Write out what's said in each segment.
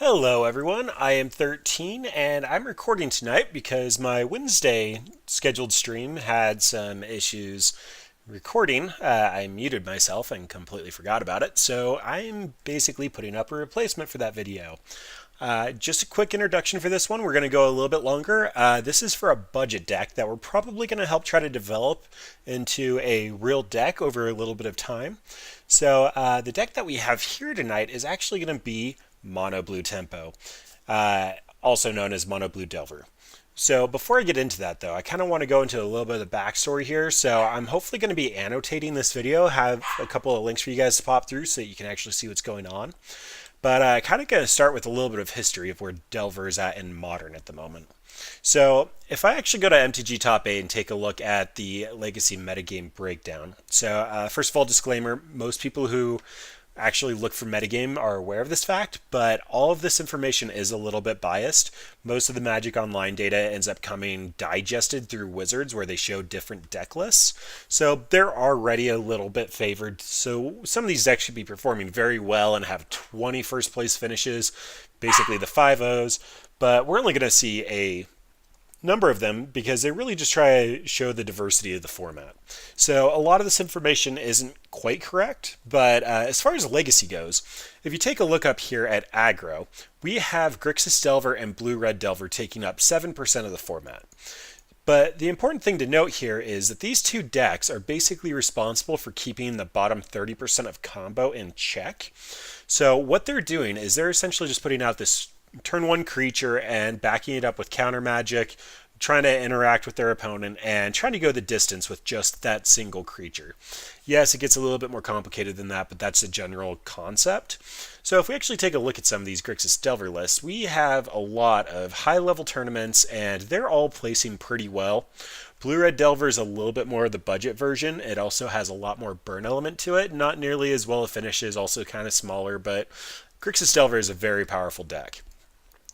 Hello, everyone. I am Thirteene, and I'm recording tonight because my Wednesday scheduled stream had some issues recording. I muted myself and completely forgot about it, so I'm basically putting up a replacement for that video. Just a quick introduction for this one. We're going to go a little bit longer. This is for a budget deck that we're probably going to help try to develop into a real deck over a little bit of time. So the deck that we have here tonight is actually going to be Mono Blue Tempo, also known as Mono Blue Delver. So before I get into that though, I kind of want to go into a little bit of the backstory here. So I'm hopefully going to be annotating this video, have a couple of links for you guys to pop through so you can actually see what's going on. But I kind of going to start with a little bit of history of where Delver is at in Modern at the moment. So if I actually go to MTG Top 8 and take a look at the Legacy metagame breakdown. So first of all, disclaimer, most people who actually look for metagame are aware of this fact, but all of this information is a little bit biased. Most of the Magic Online data ends up coming digested through Wizards where they show different deck lists. So they're already a little bit favored. So some of these decks should be performing very well and have 20 first place finishes, basically the 5-0s, but we're only going to see a number of them because they really just try to show the diversity of the format. So a lot of this information isn't quite correct, but as far as Legacy goes, if you take a look up here at aggro, we have Grixis Delver and Blue-Red Delver taking up 7% of the format. But the important thing to note here is that these two decks are basically responsible for keeping the bottom 30% of combo in check. So what they're doing is they're essentially just putting out this turn one creature and backing it up with counter magic, trying to interact with their opponent and trying to go the distance with just that single creature. Yes, it gets a little bit more complicated than that, but that's the general concept. So if we actually take a look at some of these Grixis Delver lists, we have a lot of high-level tournaments, and they're all placing pretty well. Blue-Red Delver is a little bit more of the budget version. It also has a lot more burn element to it. Not nearly as well a finishes, also kind of smaller, but Grixis Delver is a very powerful deck.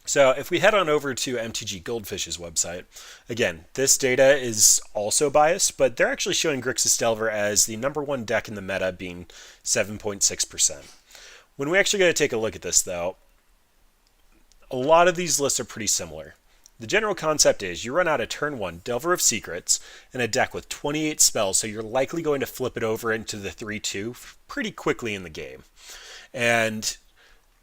So if we head on over to MTG Goldfish's website, again, this data is also biased, but they're actually showing Grixis Delver as the number one deck in the meta, being 7.6%. When we actually go to take a look at this, though, a lot of these lists are pretty similar. The general concept is you run out a turn one Delver of Secrets in a deck with 28 spells, so you're likely going to flip it over into the 3-2 pretty quickly in the game. And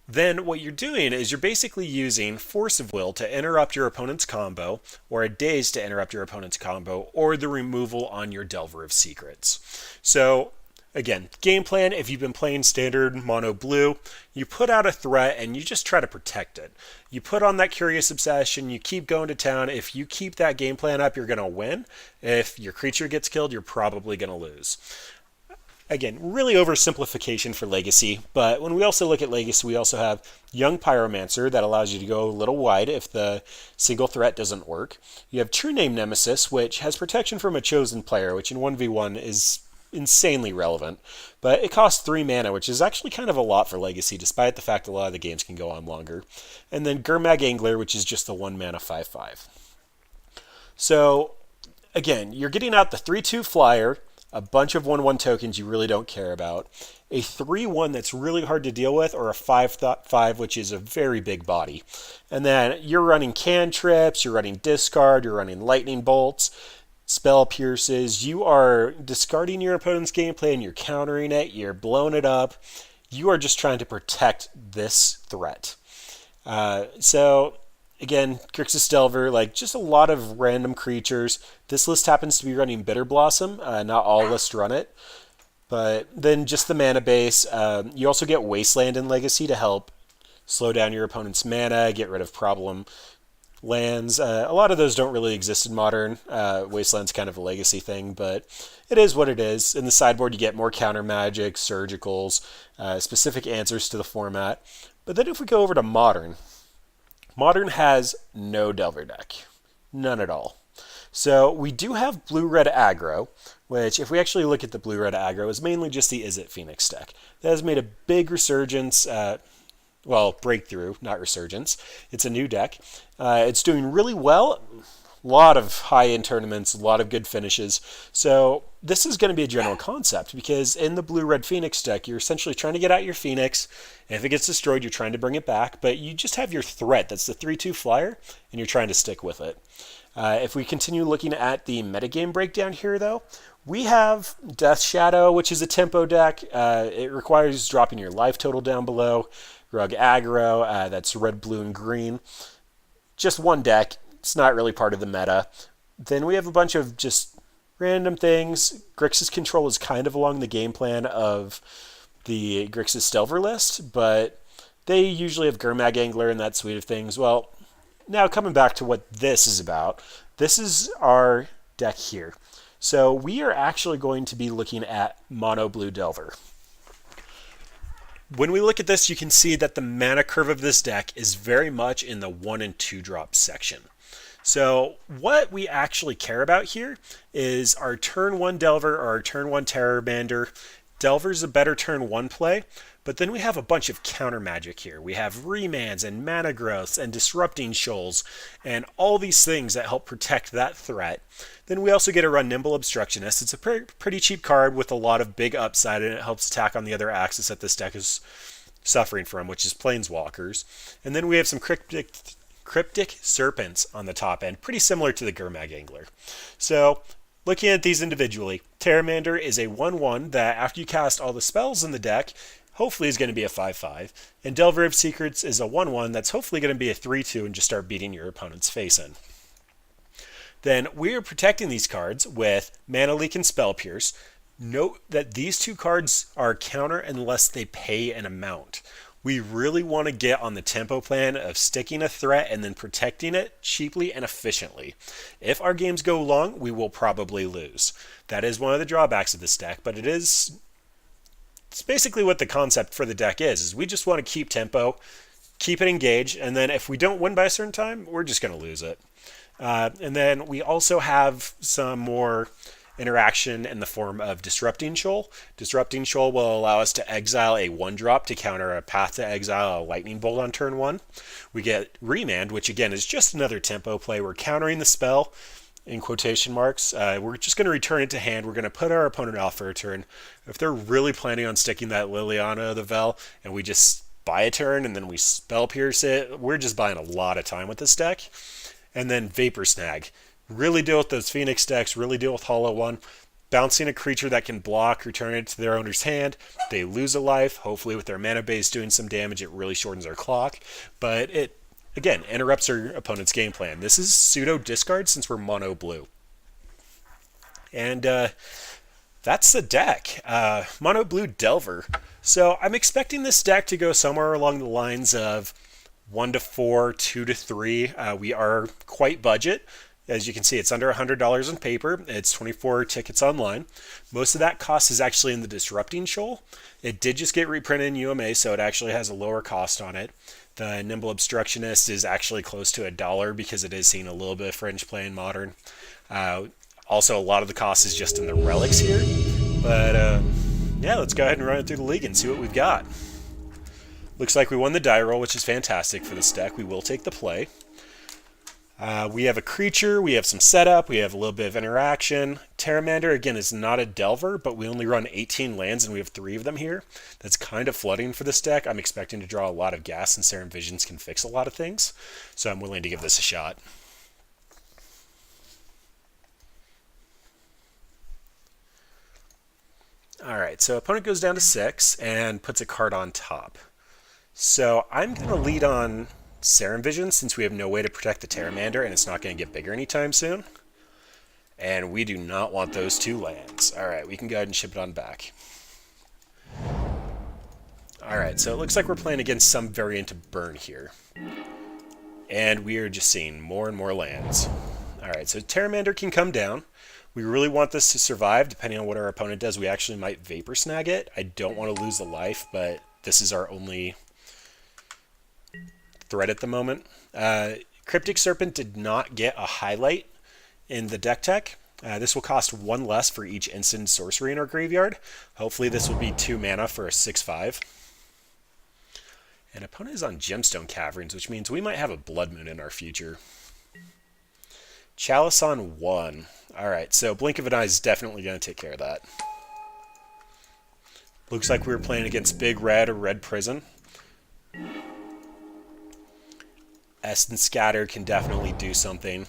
then what you're doing is you're basically using Force of Will to interrupt your opponent's combo, or a Daze to interrupt your opponent's combo, or the removal on your Delver of Secrets. So again, game plan, if you've been playing standard mono blue, you put out a threat and you just try to protect it. You put on that Curious Obsession, you keep going to town. If you keep that game plan up, you're going to win. If your creature gets killed, you're probably going to lose. Again, really oversimplification for Legacy, but when we also look at Legacy, we also have Young Pyromancer that allows you to go a little wide if the single threat doesn't work. You have True Name Nemesis, which has protection from a chosen player, which in 1v1 is insanely relevant, but it costs 3 mana, which is actually kind of a lot for Legacy, despite the fact a lot of the games can go on longer. And then Gurmag Angler, which is just the 1 mana 5/5. So, again, you're getting out the 3/2 flyer, a bunch of 1/1 tokens you really don't care about, a 3/1 that's really hard to deal with, or a 5/5, which is a very big body. And then you're running cantrips, you're running discard, you're running lightning bolts, spell pierces. You are discarding your opponent's gameplay and you're countering it, you're blowing it up. You are just trying to protect this threat. So again, Grixis Delver, like just a lot of random creatures. This list happens to be running Bitter Blossom. Not all lists run it. But then just the mana base. You also get Wasteland in Legacy to help slow down your opponent's mana, get rid of problem lands. A lot of those don't really exist in Modern. Wasteland's kind of a Legacy thing, but it is what it is. In the sideboard, you get more counter magic, surgicals, specific answers to the format. But then if we go over to Modern, Modern has no Delver deck. None at all. So we do have Blue-Red Aggro, which if we actually look at the Blue-Red Aggro, is mainly just the Izzet Phoenix deck. That has made a big resurgence, breakthrough, not resurgence. It's a new deck. It's doing really well. A lot of high-end tournaments, a lot of good finishes. So this is going to be a general concept because in the blue-red Phoenix deck, you're essentially trying to get out your Phoenix. And if it gets destroyed, you're trying to bring it back. But you just have your threat. That's the 3/2 flyer, and you're trying to stick with it. If we continue looking at the metagame breakdown here, though, we have Death Shadow, which is a tempo deck. It requires dropping your life total down below. Rug Aggro, that's red, blue, and green. Just one deck. It's not really part of the meta. Then we have a bunch of just random things. Grixis Control is kind of along the game plan of the Grixis Delver list, but they usually have Gurmag Angler and that suite of things. Well, now coming back to what this is about, this is our deck here. So we are actually going to be looking at Mono Blue Delver. When we look at this, you can see that the mana curve of this deck is very much in the 1 and 2 drop section. So what we actually care about here is our turn 1 Delver or our turn 1 Terrorbander. Delver's a better turn 1 play, but then we have a bunch of counter magic here. We have remands and mana growths and disrupting shoals and all these things that help protect that threat. Then we also get to run Nimble Obstructionist. It's a pretty cheap card with a lot of big upside, and it helps attack on the other axis that this deck is suffering from, which is Planeswalkers. And then we have some Cryptic Serpents on the top end, pretty similar to the Gurmag Angler. So looking at these individually, Terramander is a 1/1 that after you cast all the spells in the deck, hopefully is going to be a 5/5. And Delver of Secrets is a 1/1 that's hopefully going to be a 3/2 and just start beating your opponent's face in. Then we are protecting these cards with Mana Leak and Spell Pierce. Note that these two cards are counter unless they pay an amount. We really want to get on the tempo plan of sticking a threat and then protecting it cheaply and efficiently. If our games go long, we will probably lose. That is one of the drawbacks of this deck, but it's basically what the concept for the deck is we just want to keep tempo, keep it engaged, and then if we don't win by a certain time, we're just going to lose it. And then we also have some more interaction in the form of Disrupting Shoal. Disrupting Shoal will allow us to exile a 1-drop to counter a Path to Exile, a Lightning Bolt on turn 1. We get Remand, which again is just another tempo play. We're countering the spell, in quotation marks. We're just going to return it to hand. We're going to put our opponent off for a turn. If they're really planning on sticking that Liliana of the Vel, and we just buy a turn and then we Spell Pierce it, we're just buying a lot of time with this deck. And then Vapor Snag. Really deal with those Phoenix decks, really deal with Hollow One. Bouncing a creature that can block, return it to their owner's hand. They lose a life. Hopefully with their mana base doing some damage, it really shortens our clock. But it, again, interrupts our opponent's game plan. This is pseudo discard since we're mono blue. And that's the deck. Mono Blue Delver. So I'm expecting this deck to go somewhere along the lines of 1 to 4, 2 to 3. We are quite budget. As you can see, it's under $100 on paper. It's 24 tickets online. Most of that cost is actually in the Disrupting Shoal. It did just get reprinted in UMA, so it actually has a lower cost on it. The Nimble Obstructionist is actually close to $1 because it is seeing a little bit of fringe play in Modern. Also, a lot of the cost is just in the relics here. But yeah, let's go ahead and run it through the league and see what we've got. Looks like we won the die roll, which is fantastic for this deck. We will take the play. We have a creature, we have some setup, we have a little bit of interaction. Terramander, again, is not a Delver, but we only run 18 lands and we have 3 of them here. That's kind of flooding for this deck. I'm expecting to draw a lot of gas, and Serum Visions can fix a lot of things. So I'm willing to give this a shot. Alright, so opponent goes down to 6 and puts a card on top. So I'm going to lead on Serum Vision since we have no way to protect the Terramander and it's not going to get bigger anytime soon. And we do not want those 2 lands. Alright, we can go ahead and ship it on back. Alright, so it looks like we're playing against some variant of Burn here. And we are just seeing more and more lands. Alright, so Terramander can come down. We really want this to survive. Depending on what our opponent does, we actually might Vapor Snag it. I don't want to lose the life, but this is our only threat at the moment. Cryptic Serpent did not get a highlight in the deck tech. This will cost 1 less for each instant sorcery in our graveyard. Hopefully this will be 2 mana for a 6/5. And opponent is on Gemstone Caverns, which means we might have a Blood Moon in our future. Chalice on 1. Alright, so Blink of an Eye is definitely going to take care of that. Looks like we were playing against Big Red or Red Prison. Essence Scatter can definitely do something.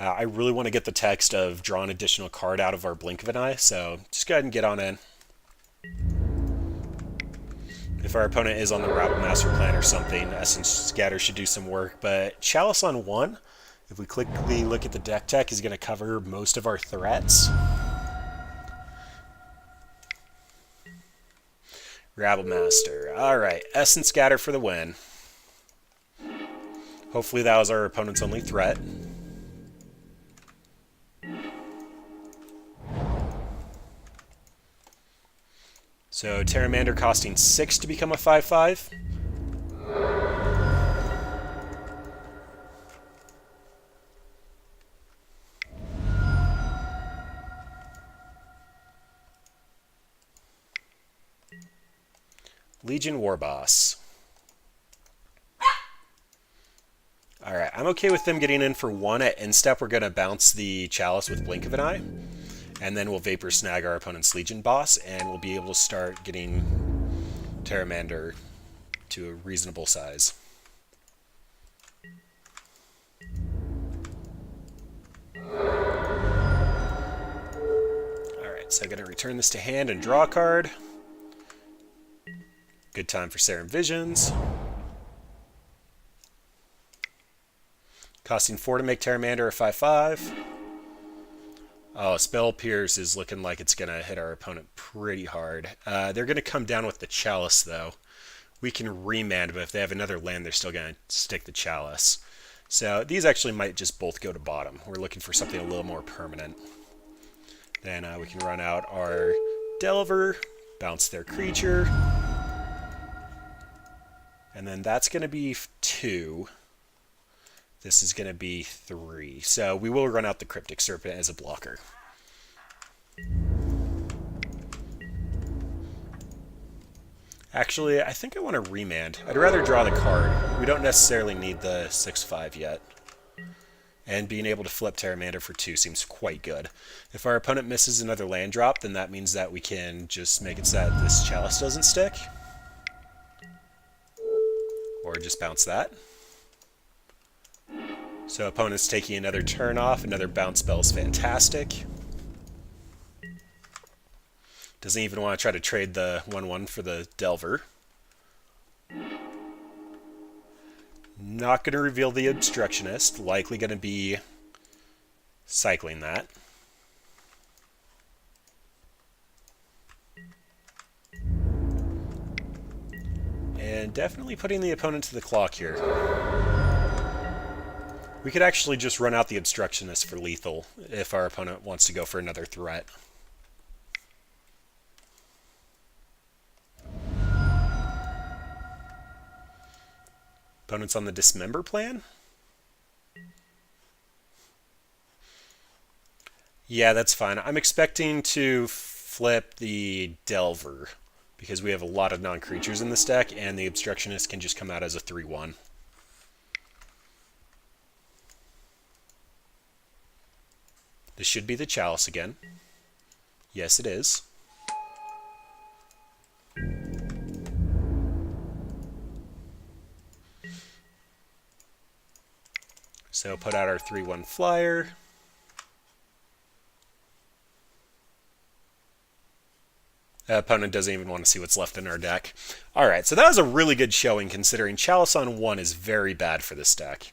I really want to get the text of draw an additional card out of our Blink of an Eye, so just go ahead and get on in. If our opponent is on the Rabble Master plan or something, Essence Scatter should do some work, but Chalice on 1, if we quickly look at the deck tech, is going to cover most of our threats. Rabble Master. Alright, Essence Scatter for the win. Hopefully that was our opponent's only threat. So Pteramander costing 6 to become a 5/5. Legion Warboss. Alright, I'm okay with them getting in for 1. At end step, we're going to bounce the Chalice with Blink of an Eye. And then we'll Vapor Snag our opponent's Legion boss, and we'll be able to start getting Pteramander to a reasonable size. Alright, so I'm going to return this to hand and draw a card. Good time for Serum Visions. Costing 4 to make Pteramander a 5/5. Oh, Spell Pierce is looking like it's going to hit our opponent pretty hard. They're going to come down with the Chalice, though. We can remand, but if they have another land, they're still going to stick the Chalice. So these actually might just both go to bottom. We're looking for something a little more permanent. Then we can run out our Delver, bounce their creature. And then that's going to be 2. This is going to be 3. So we will run out the Cryptic Serpent as a blocker. Actually, I think I want to remand. I'd rather draw the card. We don't necessarily need the 6/5 yet. And being able to flip Pteramander for 2 seems quite good. If our opponent misses another land drop, then that means that we can just make it so that this Chalice doesn't stick. Or just bounce that. So opponent's taking another turn off. Another bounce spell is fantastic. Doesn't even want to try to trade the 1/1 for the Delver. Not going to reveal the Obstructionist. Likely going to be cycling that. And definitely putting the opponent to the clock here. We could actually just run out the Obstructionist for lethal if our opponent wants to go for another threat. Opponent's on the Dismember plan? Yeah, that's fine. I'm expecting to flip the Delver because we have a lot of non-creatures in this deck, and the Obstructionist can just come out as a 3/1. This should be the Chalice again. Yes, it is. So put out our 3/1 flyer. The opponent doesn't even want to see what's left in our deck. Alright, so that was a really good showing considering Chalice on 1 is very bad for this deck.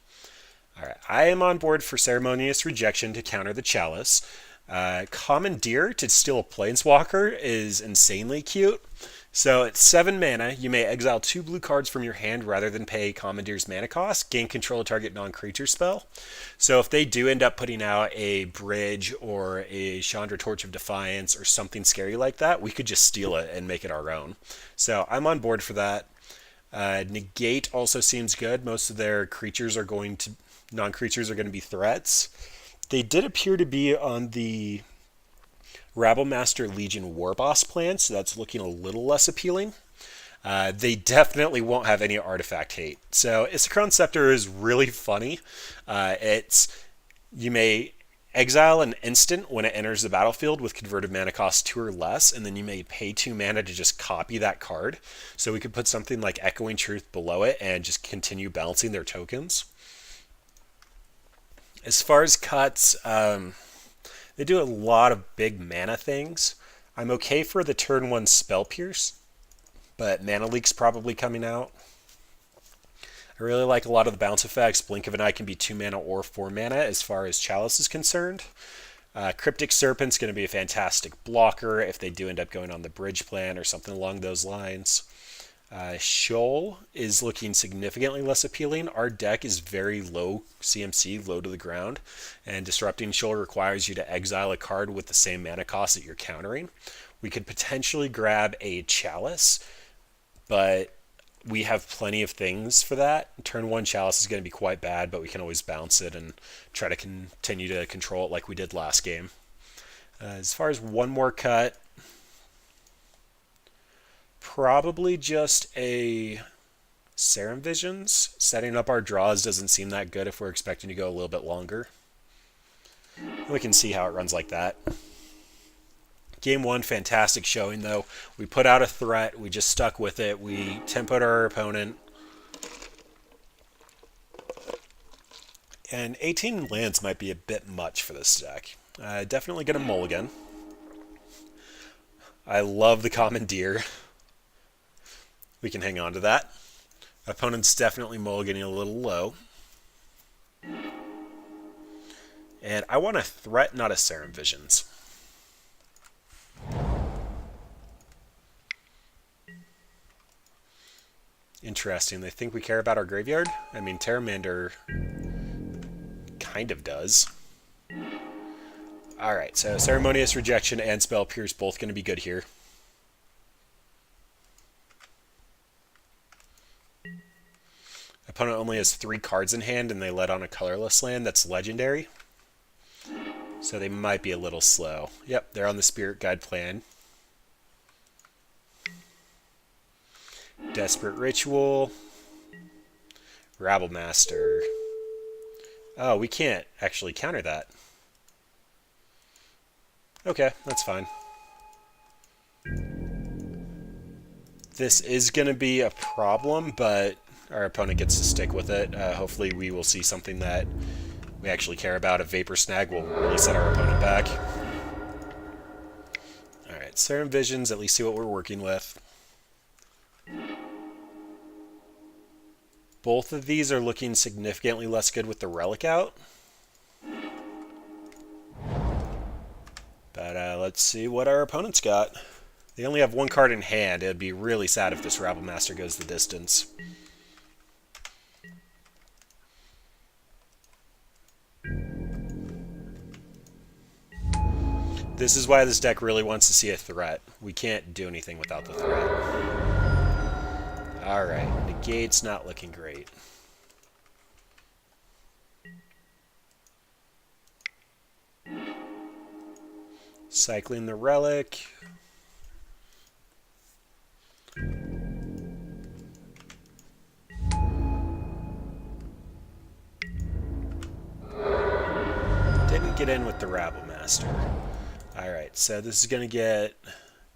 Alright, I am on board for Ceremonious Rejection to counter the Chalice. Commandeer to steal a Planeswalker is insanely cute. So at 7 mana, you may exile 2 blue cards from your hand rather than pay Commandeer's mana cost, gain control of target non-creature spell. So if they do end up putting out a Bridge or a Chandra Torch of Defiance or something scary like that, we could just steal it and make it our own. So I'm on board for that. Negate also seems good. Most of their creatures are going to, non-creatures are going to be threats. They did appear to be on the Rabble Master Legion Warboss plan, so that's looking a little less appealing. They definitely won't have any artifact hate. So Isochron Scepter is really funny. It's You may exile an instant when it enters the battlefield with converted mana cost 2 or less, and then you may pay 2 mana to just copy that card. So we could put something like Echoing Truth below it and just continue balancing their tokens. As far as cuts, they do a lot of big mana things. I'm okay for the turn 1 Spell Pierce, but Mana Leak's probably coming out. I really like a lot of the bounce effects. Blink of an Eye can be 2 mana or 4 mana as far as Chalice is concerned. Cryptic Serpent's going to be a fantastic blocker if they do end up going on the bridge plan or something along those lines. Shoal is looking significantly less appealing. Our deck is very low CMC, low to the ground, and Disrupting Shoal requires you to exile a card with the same mana cost that you're countering. We could potentially grab a Chalice, but we have plenty of things for that. Turn 1 Chalice is going to be quite bad, but we can always bounce it and try to continue to control it like we did last game. As far as one more cut, probably just a Serum Visions. Setting up our draws doesn't seem that good if we're expecting to go a little bit longer. We can see how it runs like that. Game 1, fantastic showing though. We put out a threat, we just stuck with it, we tempoed our opponent. And 18 lands might be a bit much for this deck. Definitely going to mulligan. I love the Commandeer. We can hang on to that. Opponent's definitely mulliganing a little low. And I want a threat, not a Serum Visions. Interesting. They think we care about our graveyard? I mean, Pteramander kind of does. Alright, so Ceremonious Rejection and Spell Pierce both going to be good here. Opponent only has 3 cards in hand and they let on a colorless land that's legendary. So they might be a little slow. Yep, they're on the Spirit Guide plan. Desperate Ritual. Rabblemaster. Oh, we can't actually counter that. Okay, that's fine. This is going to be a problem, but our opponent gets to stick with it. Hopefully we will see something that we actually care about. A Vapor Snag will really set our opponent back. Alright, Serum Visions, at least see what we're working with. Both of these are looking significantly less good with the Relic out. But let's see what our opponent's got. They only have 1 card in hand. It would be really sad if this Rabblemaster goes the distance. This is why this deck really wants to see a threat. We can't do anything without the threat. Alright, Negate's not looking great. Cycling the Relic. Didn't get in with the Rabblemaster. Alright, so this is going to get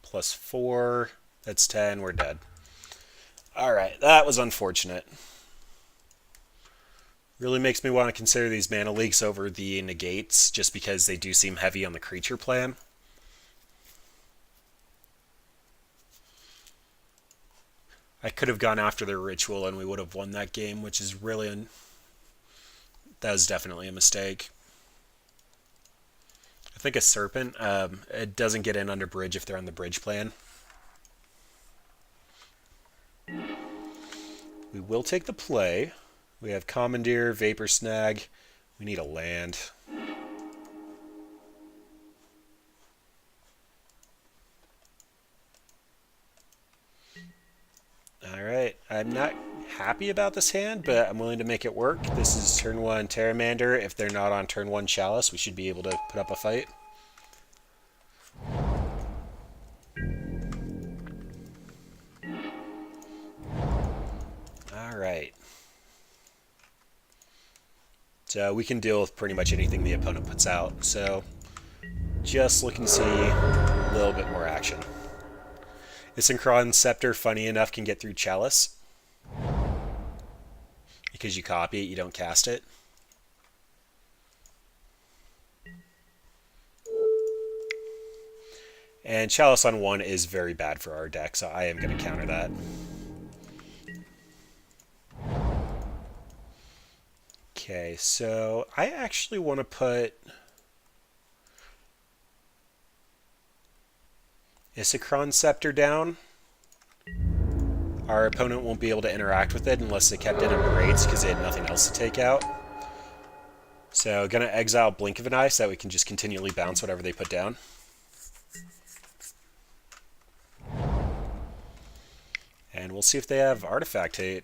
+4. That's 10. We're dead. Alright, that was unfortunate. Really makes me want to consider these mana leaks over the negates, just because they do seem heavy on the creature plan. I could have gone after their ritual and we would have won that game, which is really... that was definitely a mistake. I think a Serpent, it doesn't get in under bridge if they're on the bridge plan. We will take the play. We have Commandeer, Vapor Snag. We need a land. Alright, I'm not happy about this hand, but I'm willing to make it work. This is turn 1 Pteramander. If they're not on turn 1 Chalice, we should be able to put up a fight. Alright. So we can deal with pretty much anything the opponent puts out. So just looking to see a little bit more action. Isenkron Scepter, funny enough, can get through Chalice. Because you copy it, you don't cast it. And Chalice on 1 is very bad for our deck, so I am going to counter that. Okay, so I actually want to put Isenkron Scepter down. Our opponent won't be able to interact with it unless they kept it in raids because they had nothing else to take out. So going to exile Blink of an Eye so that we can just continually bounce whatever they put down. And we'll see if they have Artifact Hate.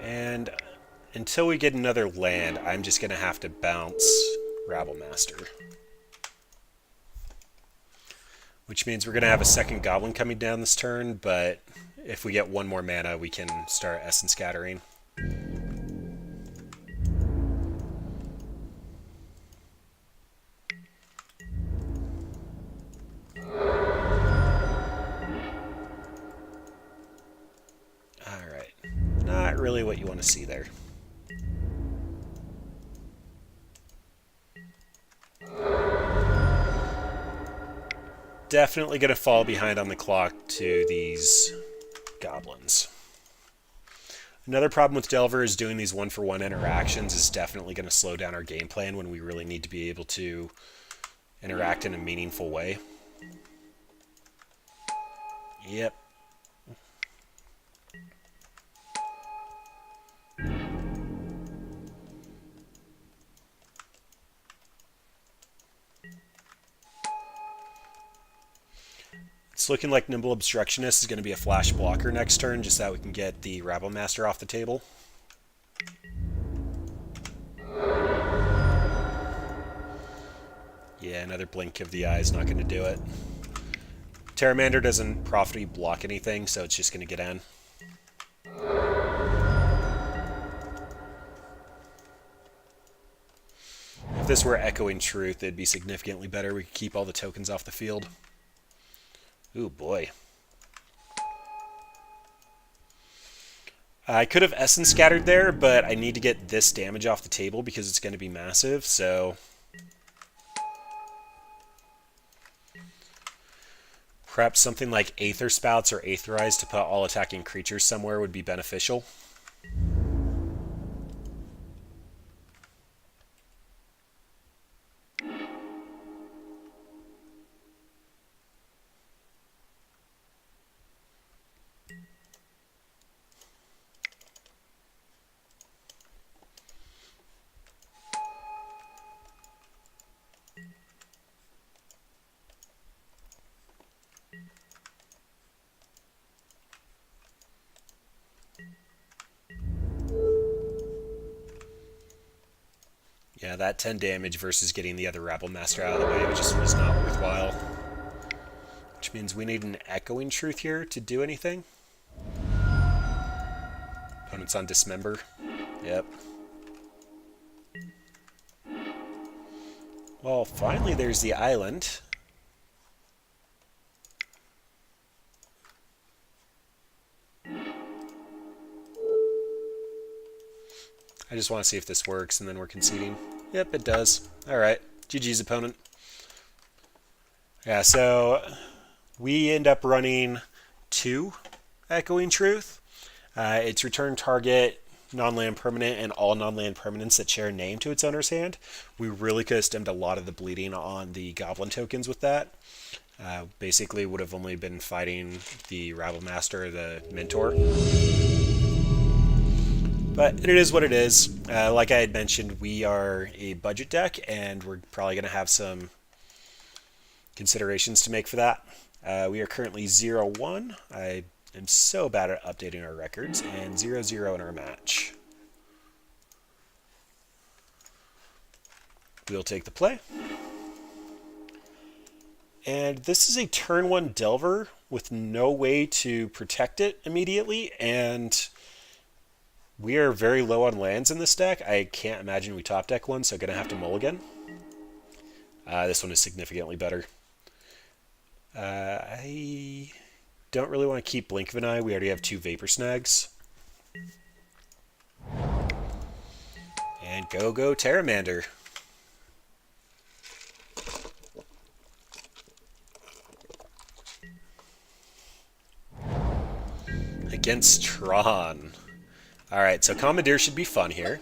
And until we get another land, I'm just going to have to bounce Rabblemaster. Which means we're going to have a second Goblin coming down this turn, but if we get one more mana, we can start Essence Scattering. Alright, not really what you want to see there. Definitely going to fall behind on the clock to these goblins. Another problem with Delver is doing these one-for-one interactions is definitely going to slow down our game plan when we really need to be able to interact in a meaningful way. Yep. It's looking like Nimble Obstructionist is going to be a flash blocker next turn, just so that we can get the Rabblemaster off the table. Yeah, another Blink of the Eye is not going to do it. Pteramander doesn't profitably block anything, so it's just going to get in. If this were Echoing Truth, it'd be significantly better. We could keep all the tokens off the field. Ooh, boy. I could have Essence Scattered there, but I need to get this damage off the table because it's going to be massive, so... Perhaps something like Aether Spouts or Aetherize to put all attacking creatures somewhere would be beneficial. Yeah, that 10 damage versus getting the other Rabblemaster out of the way just was not worthwhile. Which means we need an Echoing Truth here to do anything. Opponent's on Dismember. Yep. Well, finally there's the island. I just want to see if this works, and then we're conceding. Yep, it does. Alright. GG's, opponent. Yeah, so we end up running 2 Echoing Truth. It's return target, non-land permanent, and all non-land permanents that share a name to its owner's hand. We really could have stemmed a lot of the bleeding on the Goblin tokens with that. Basically would have only been fighting the Rabblemaster or the Mentor. But it is what it is. Like I had mentioned, we are a budget deck, and we're probably going to have some considerations to make for that. We are currently 0-1. I I'm so bad at updating our records. And 0-0 in our match. We'll take the play. And this is a turn 1 Delver with no way to protect it immediately, and we are very low on lands in this deck. I can't imagine we top deck one, so I'm going to have to mulligan. This one is significantly better. I don't really want to keep Blink of an Eye. We already have 2 Vapor Snags. And go Pteramander. Against Tron. Alright, so Commandeer should be fun here.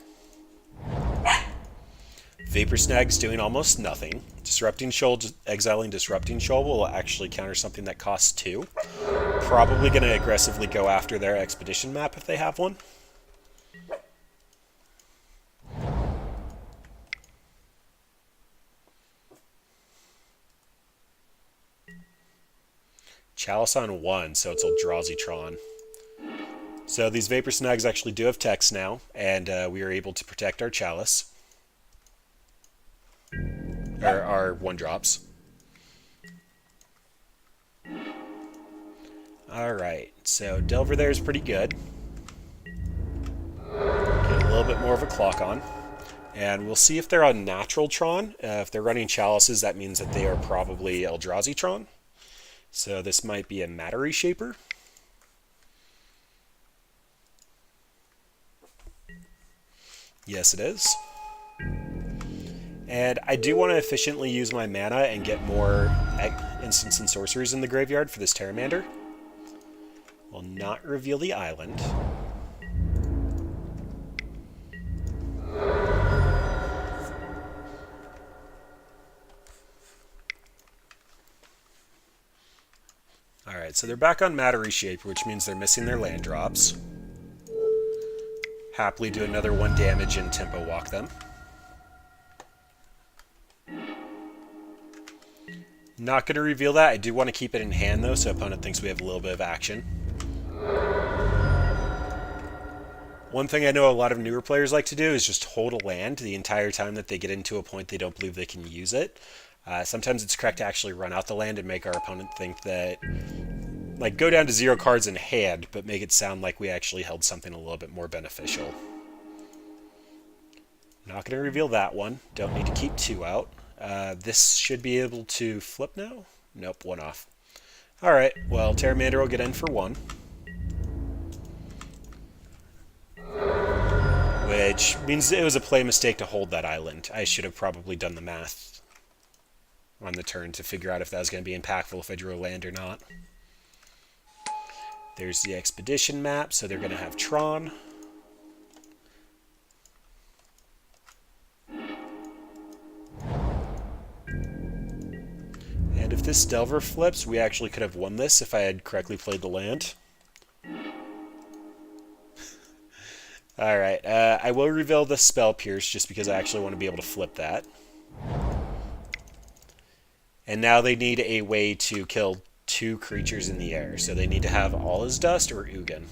Vapor Snag's doing almost nothing. Disrupting Shoal, exiling Disrupting Shoal will actually counter something that costs 2. Probably going to aggressively go after their Expedition map if they have one. Chalice on 1, so it's Eldrazi Tron. So these Vapor Snags actually do have text now, and we are able to protect our Chalice. Or our 1-drops. Alright, so Delver there is pretty good. Get a little bit more of a clock on. And we'll see if they're on Natural Tron. If they're running Chalices, that means that they are probably Eldrazi Tron. So this might be a Matter Reshaper. Yes, it is. And I do want to efficiently use my mana and get more instants and sorceries in the graveyard for this Pteramander. Will not reveal the island. Alright, so they're back on Matter Reshape, which means they're missing their land drops. Happily do another 1 damage and tempo walk them. Not going to reveal that. I do want to keep it in hand, though, so opponent thinks we have a little bit of action. One thing I know a lot of newer players like to do is just hold a land the entire time that they get into a point they don't believe they can use it. Sometimes it's correct to actually run out the land and make our opponent think that... Like, go down to 0 cards in hand, but make it sound like we actually held something a little bit more beneficial. Not going to reveal that one. Don't need to keep 2 out. This should be able to flip now? Nope, 1 off. Alright, well, Pteramander will get in for 1. Which means it was a play mistake to hold that island. I should have probably done the math on the turn to figure out if that was going to be impactful if I drew a land or not. There's the Expedition map, so they're going to have Tron. And if this Delver flips, we actually could have won this if I had correctly played the land. Alright, I will reveal the Spell Pierce just because I actually want to be able to flip that. And now they need a way to kill 2 creatures in the air. So they need to have All Is Dust or Ugin.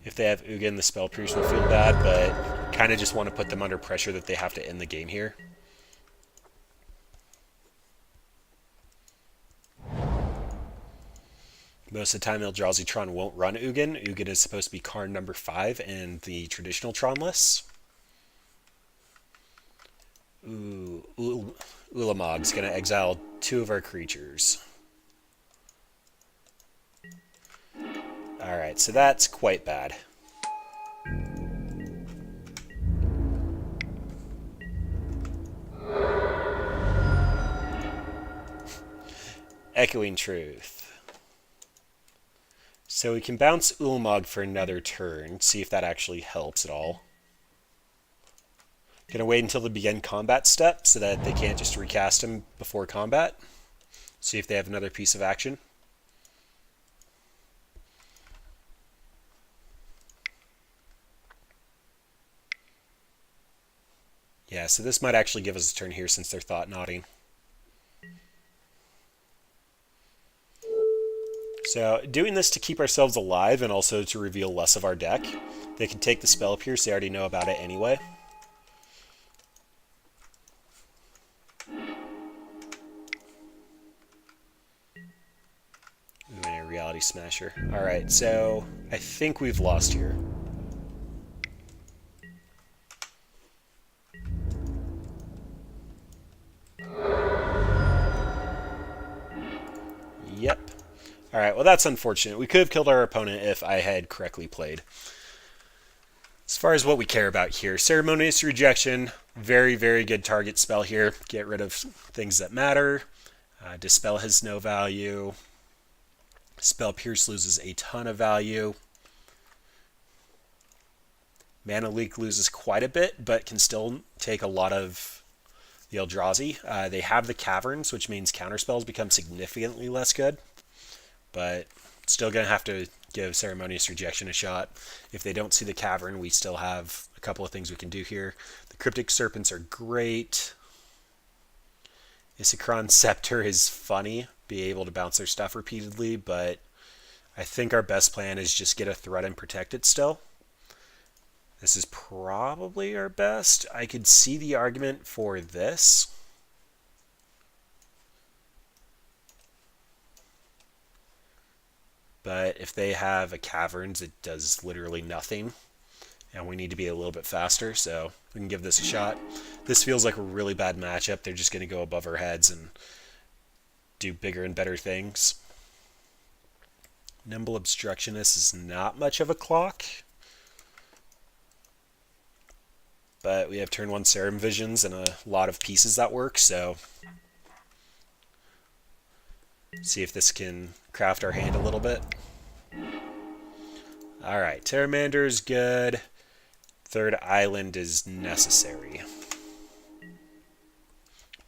If they have Ugin, the Spell Pierce will feel bad, but kind of just want to put them under pressure that they have to end the game here. Most of the time, Eldrazi Tron won't run Ugin. Ugin is supposed to be card number 5 in the traditional Tron lists. Ooh, Ulamog's going to exile 2 of our creatures. Alright, so that's quite bad. Echoing Truth. So we can bounce Ulamog for another turn, see if that actually helps at all. Gonna wait until the begin combat step so that they can't just recast him before combat. See if they have another piece of action. Yeah, so this might actually give us a turn here since they're thought nodding. So doing this to keep ourselves alive and also to reveal less of our deck. They can take the Spell Pierce, they already know about it anyway. And a Reality Smasher. Alright, so I think we've lost here. Yep. Alright, well that's unfortunate. We could have killed our opponent if I had correctly played. As far as what we care about here, Ceremonious Rejection, very, very good target spell here. Get rid of things that matter. Dispel has no value. Spell Pierce loses a ton of value. Mana Leak loses quite a bit, but can still take a lot of the Eldrazi. They have the Caverns, which means counterspells become significantly less good. But still going to have to give Ceremonious Rejection a shot. If they don't see the Cavern, we still have a couple of things we can do here. The Cryptic Serpents are great. Isakron Scepter is funny, be able to bounce their stuff repeatedly, but I think our best plan is just get a threat and protect it still. This is probably our best. I could see the argument for this. But if they have a Caverns, it does literally nothing. And we need to be a little bit faster, so we can give this a shot. This feels like a really bad matchup. They're just going to go above our heads and do bigger and better things. Nimble Obstructionist is not much of a clock. But we have turn 1 Serum Visions and a lot of pieces that work, so see if this can craft our hand a little bit. Alright, Pteramander is good. Third Island is necessary.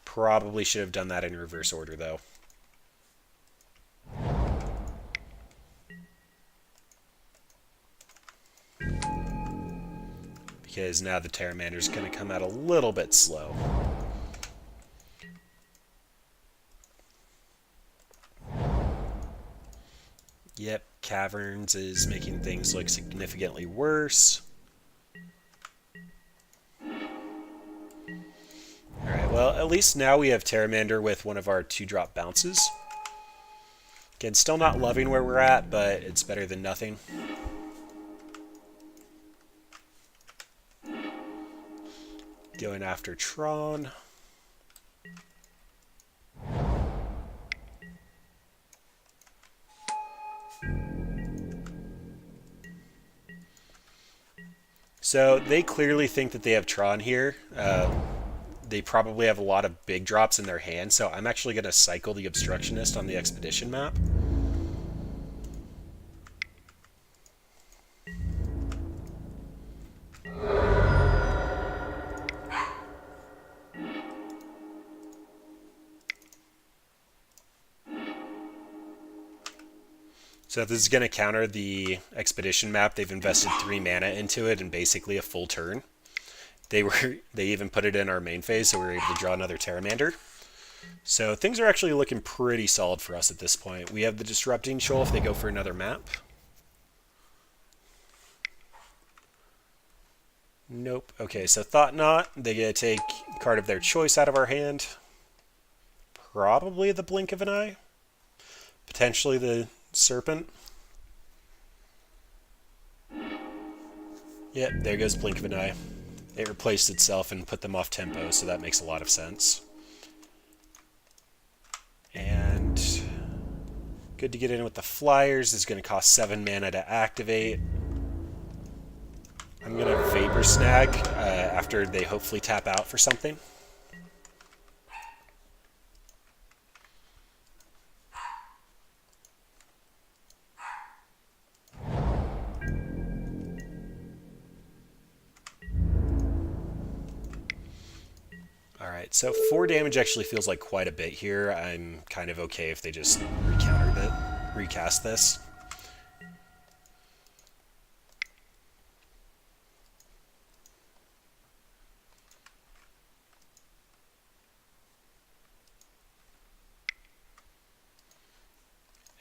Probably should have done that in reverse order, though. Because now the Pteramander is going to come out a little bit slow. Yep, Caverns is making things look significantly worse. Alright, well, at least now we have Pteramander with one of our 2-drop bounces. Again, still not loving where we're at, but it's better than nothing. Going after Tron. So they clearly think that they have Tron here. They probably have a lot of big drops in their hand, so I'm actually going to cycle the Obstructionist on the Expedition map. So this is going to counter the Expedition map. They've invested 3 mana into it and basically a full turn. They even put it in our main phase, so we were able to draw another Pteramander. So things are actually looking pretty solid for us at this point. We have the Disrupting Shoal if they go for another map. Nope. Okay, so Thought Knot. They get to take a card of their choice out of our hand. Probably the Blink of an Eye. Potentially the Serpent. Yep, there goes Blink of an Eye. It replaced itself and put them off tempo, so that makes a lot of sense. And good to get in with the Flyers. It's going to cost 7 mana to activate. I'm going to Vapor Snag after they hopefully tap out for something. Alright, so 4 damage actually feels like quite a bit here. I'm kind of okay if they just recast this.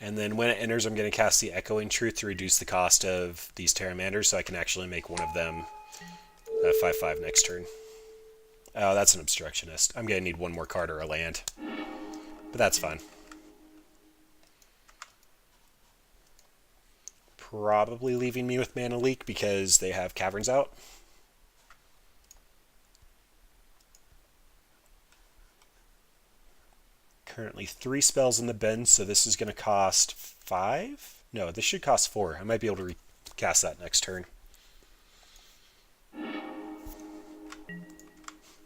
And then when it enters, I'm going to cast the Echoing Truth to reduce the cost of these Pteramanders so I can actually make one of them 5/5 next turn. Oh, that's an Obstructionist. I'm going to need one more card or a land. But that's fine. Probably leaving me with Mana Leak because they have Caverns out. Currently 3 spells in the bin, so this is going to cost 5? No, this should cost 4. I might be able to recast that next turn.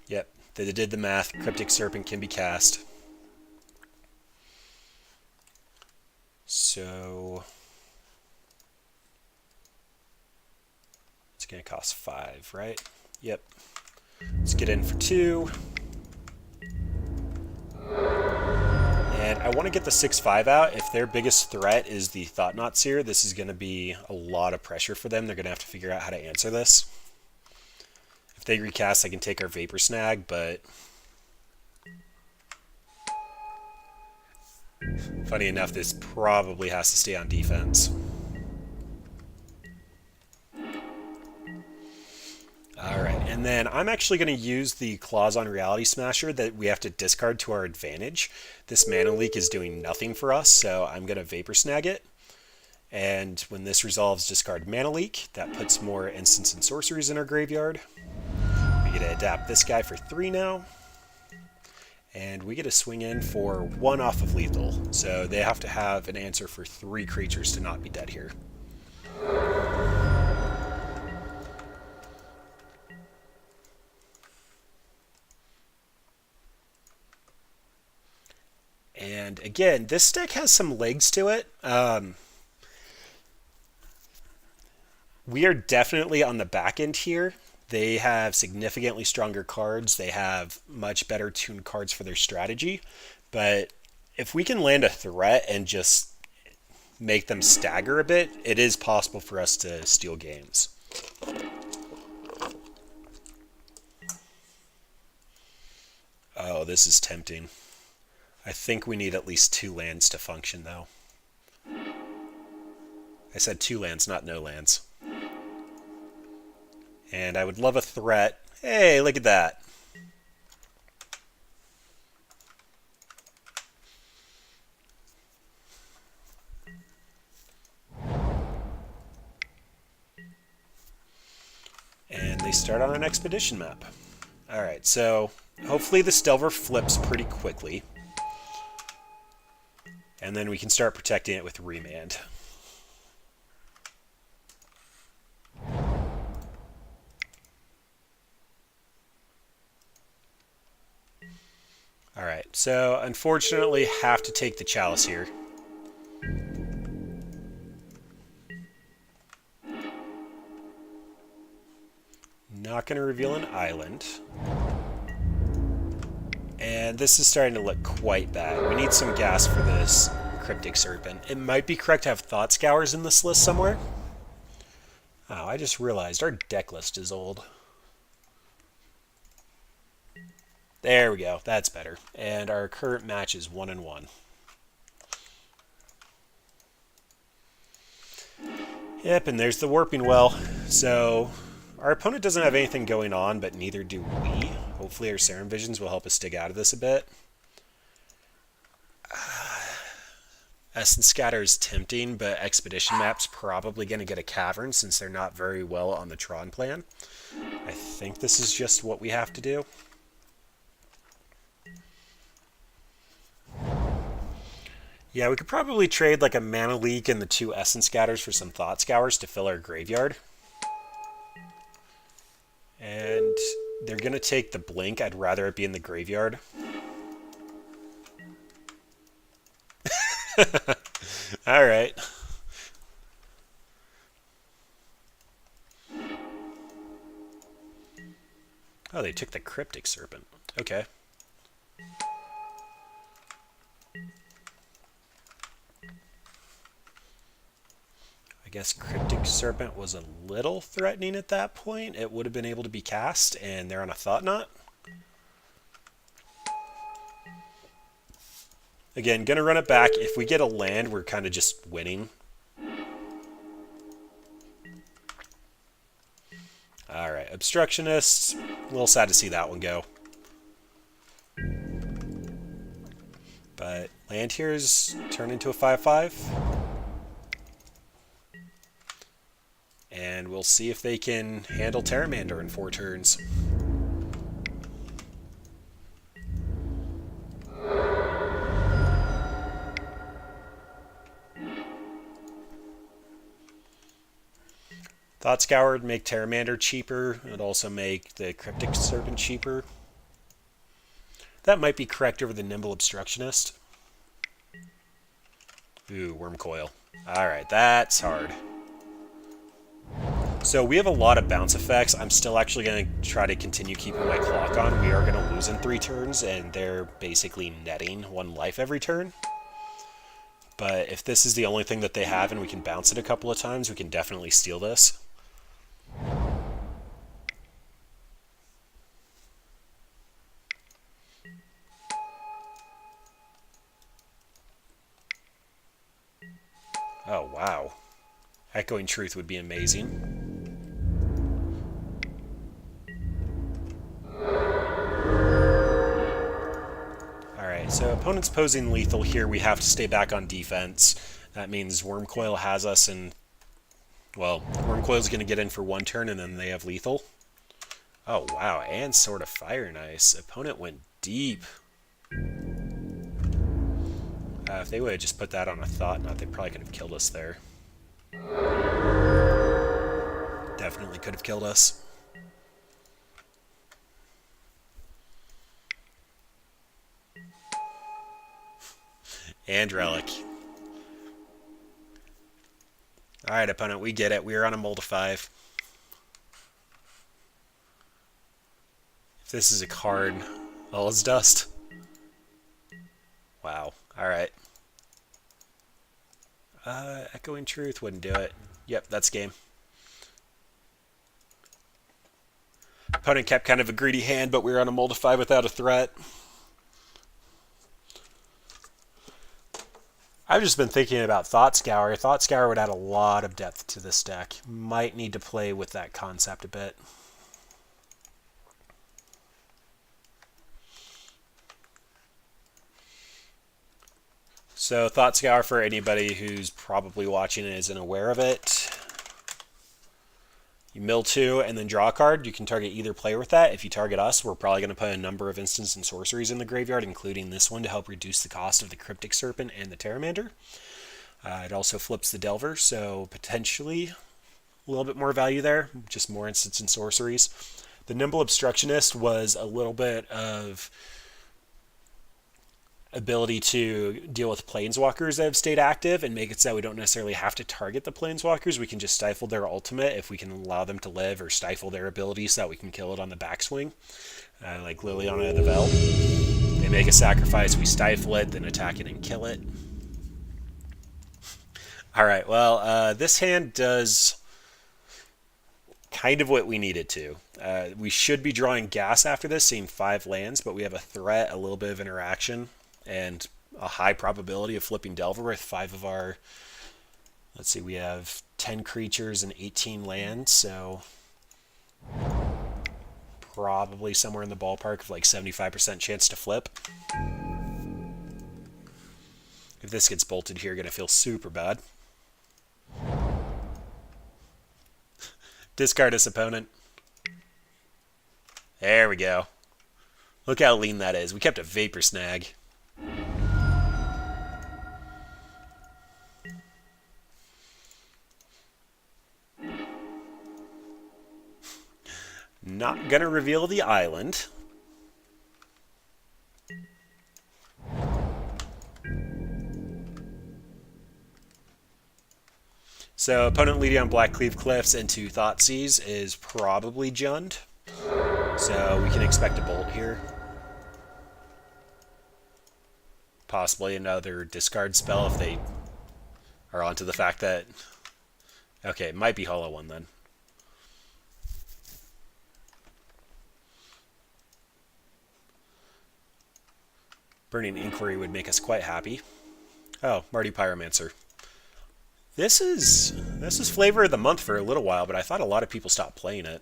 Yep, they did the math. Cryptic Serpent can be cast. So it's going to cost 5, right? Yep. Let's get in for 2. And I want to get the 6/5 out. If their biggest threat is the Thought-Knot Seer, this is going to be a lot of pressure for them. They're going to have to figure out how to answer this. If they recast, I can take our Vapor Snag, but funny enough, this probably has to stay on defense. Alright, and then I'm actually going to use the Claws on Reality Smasher that we have to discard to our advantage. This Mana Leak is doing nothing for us, so I'm going to Vapor Snag it. And when this resolves, discard Mana Leak. That puts more instants and sorceries in our graveyard. We get to adapt this guy for 3 now. And we get to swing in for 1 off of lethal. So they have to have an answer for 3 creatures to not be dead here. And again, this deck has some legs to it. We are definitely on the back end here. They have significantly stronger cards. They have much better tuned cards for their strategy. But if we can land a threat and just make them stagger a bit, it is possible for us to steal games. Oh, this is tempting. I think we need at least 2 lands to function, though. I said 2 lands, not no lands. And I would love a threat. Hey, look at that. And they start on an expedition map. Alright, so hopefully the Delver flips pretty quickly. And then we can start protecting it with Remand. Alright, so unfortunately have to take the Chalice here. Not going to reveal an island. And this is starting to look quite bad. We need some gas for this Cryptic Serpent. It might be correct to have Thought Scours in this list somewhere. Oh, I just realized our deck list is old. There we go. That's better. And our current match is 1-1. Yep, and there's the Warping Well. So our opponent doesn't have anything going on, but neither do we. Hopefully our Serum Visions will help us dig out of this a bit. Essence Scatter is tempting, but Expedition Map's probably going to get a Cavern since they're not very well on the Tron plan. I think this is just what we have to do. Yeah, we could probably trade like a Mana Leak and the 2 Essence Scatters for some Thought Scours to fill our graveyard. And they're going to take the Blink. I'd rather it be in the graveyard. Alright. Oh, they took the Cryptic Serpent. Okay. I guess Cryptic Serpent was a little threatening at that point. It would have been able to be cast, and they're on a Thought Knot. Again, gonna run it back. If we get a land, we're kind of just winning. Alright, Obstructionists. A little sad to see that one go. But land here is turned into a 5/5. And we'll see if they can handle Pteramander in 4 turns. Thought Scour would make Pteramander cheaper. It would also make the Cryptic Serpent cheaper. That might be correct over the Nimble Obstructionist. Ooh, Worm Coil. Alright, that's hard. So we have a lot of bounce effects. I'm still actually going to try to continue keeping my clock on. We are going to lose in 3 turns, and they're basically netting 1 life every turn. But if this is the only thing that they have and we can bounce it a couple of times, we can definitely steal this. Oh, wow. Echoing Truth would be amazing. Alright, so opponent's posing lethal here. We have to stay back on defense. That means Worm Coil has us in... Well, Worm Coil's going to get in for 1 turn, and then they have lethal. Oh, wow, and Sword of Fire and Ice. Opponent went deep. If they would have just put that on a Thought Knot, they probably could have killed us there. Definitely could have killed us. And Relic. Alright, opponent, we get it. We are on a Mold of 5. If this is a card, all is dust. Wow. Alright. Echoing Truth wouldn't do it. Yep, that's game. Opponent kept kind of a greedy hand, but we were on a Mold of 5 without a threat. I've just been thinking about Thought Scour. Thought Scour would add a lot of depth to this deck. Might need to play with that concept a bit. So Thought Scour, for anybody who's probably watching and isn't aware of it, you mill 2 and then draw a card. You can target either player with that. If you target us, we're probably going to put a number of instants and sorceries in the graveyard, including this one, to help reduce the cost of the Cryptic Serpent and the Pteramander. It also flips the Delver, so potentially a little bit more value there, just more instants and sorceries. The Nimble Obstructionist was a little bit of ability to deal with planeswalkers that have stayed active and make it so we don't necessarily have to target the planeswalkers. We can just stifle their ultimate if we can allow them to live, or stifle their ability so that we can kill it on the backswing. Like Liliana the Vel. They make a sacrifice, we stifle it, then attack it and kill it. Alright, well, this hand does kind of what we needed to. We should be drawing gas after this, seeing 5 lands, but we have a threat, a little bit of interaction, and a high probability of flipping Delver with 5 of our... Let's see, we have 10 creatures and 18 lands, so probably somewhere in the ballpark of like 75% chance to flip. If this gets bolted here, gonna feel super bad. Discard this, opponent. There we go. Look how lean that is. We kept a Vapor Snag. Not gonna reveal the island. So opponent leading on Blackcleave Cliffs into Thoughtseize is probably Jund. So we can expect a bolt here. Possibly another discard spell if they are onto the fact that... Okay, it might be Hollow One then. Burning Inquiry would make us quite happy. Oh, Marty Pyromancer. This is flavor of the month for a little while, but I thought a lot of people stopped playing it.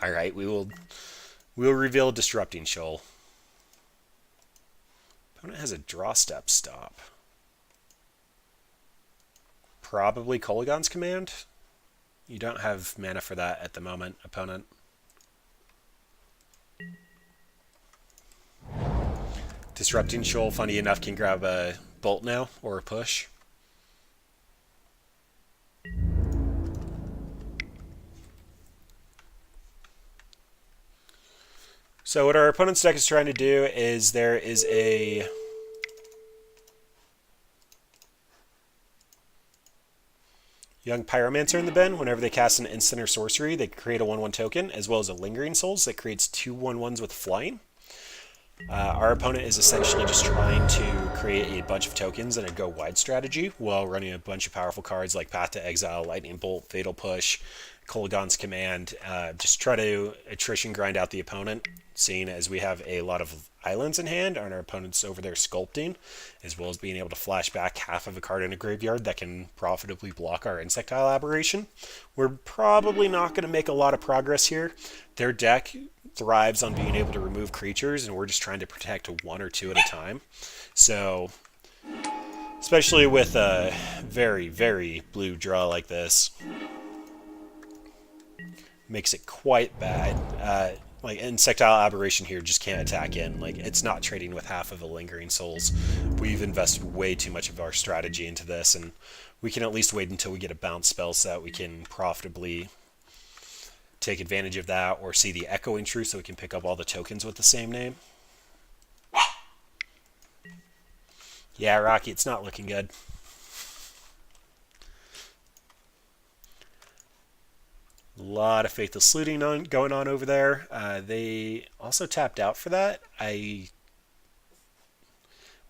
All right, we'll reveal Disrupting Shoal. Opponent has a draw step stop. Probably Kolaghan's Command. You don't have mana for that at the moment, opponent. Disrupting Shoal, funny enough, can grab a bolt now or a push. So what our opponent's deck is trying to do is there is a Young Pyromancer in the bin. Whenever they cast an instant or sorcery, they create a 1/1 token, as well as a Lingering Souls that creates 2 1/1s with flying. Our opponent is essentially just trying to create a bunch of tokens in a go wide strategy while running a bunch of powerful cards like Path to Exile, Lightning Bolt, Fatal Push, Kolaghan's Command. Just try to attrition grind out the opponent, seeing as we have a lot of islands in hand and our opponent's over there sculpting, as well as being able to flash back half of a card in a graveyard that can profitably block our Insectile Aberration. We're probably not going to make a lot of progress here. Their deck thrives on being able to remove creatures, and we're just trying to protect 1 or 2 at a time. So, especially with a very, very blue draw like this, makes it quite bad. Like, Insectile Aberration here just can't attack in. Like, it's not trading with half of a Lingering Souls. We've invested way too much of our strategy into this, and we can at least wait until we get a bounce spell so that we can profitably take advantage of that, or see the Echoing Truth so we can pick up all the tokens with the same name. Yeah, Rocky, it's not looking good. A lot of Faithless Looting going on over there. They also tapped out for that. We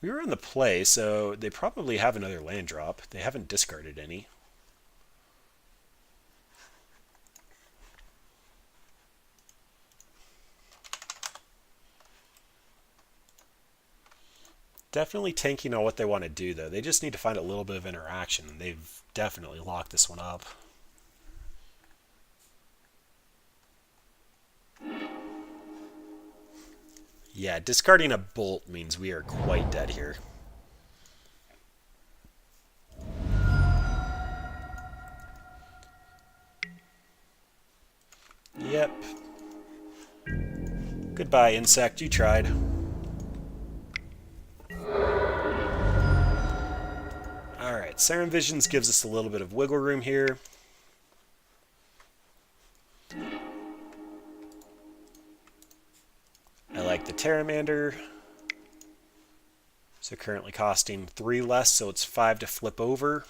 were in the play, so they probably have another land drop. They haven't discarded any. Definitely tanking on what they want to do, though. They just need to find a little bit of interaction. They've definitely locked this one up. Yeah, discarding a bolt means we are quite dead here. Yep. Goodbye, insect. You tried. Alright, Siren Visions gives us a little bit of wiggle room here. I like the Pteramander. So currently costing 3 less, so it's 5 to flip over.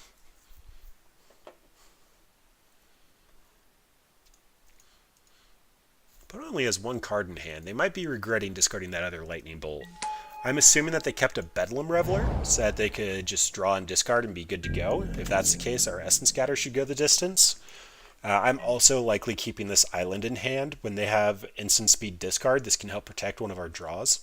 But only has 1 card in hand. They might be regretting discarding that other Lightning Bolt. I'm assuming that they kept a Bedlam Reveler so that they could just draw and discard and be good to go. If that's the case, our Essence Scatter should go the distance. I'm also likely keeping this island in hand. When they have instant speed discard, this can help protect one of our draws.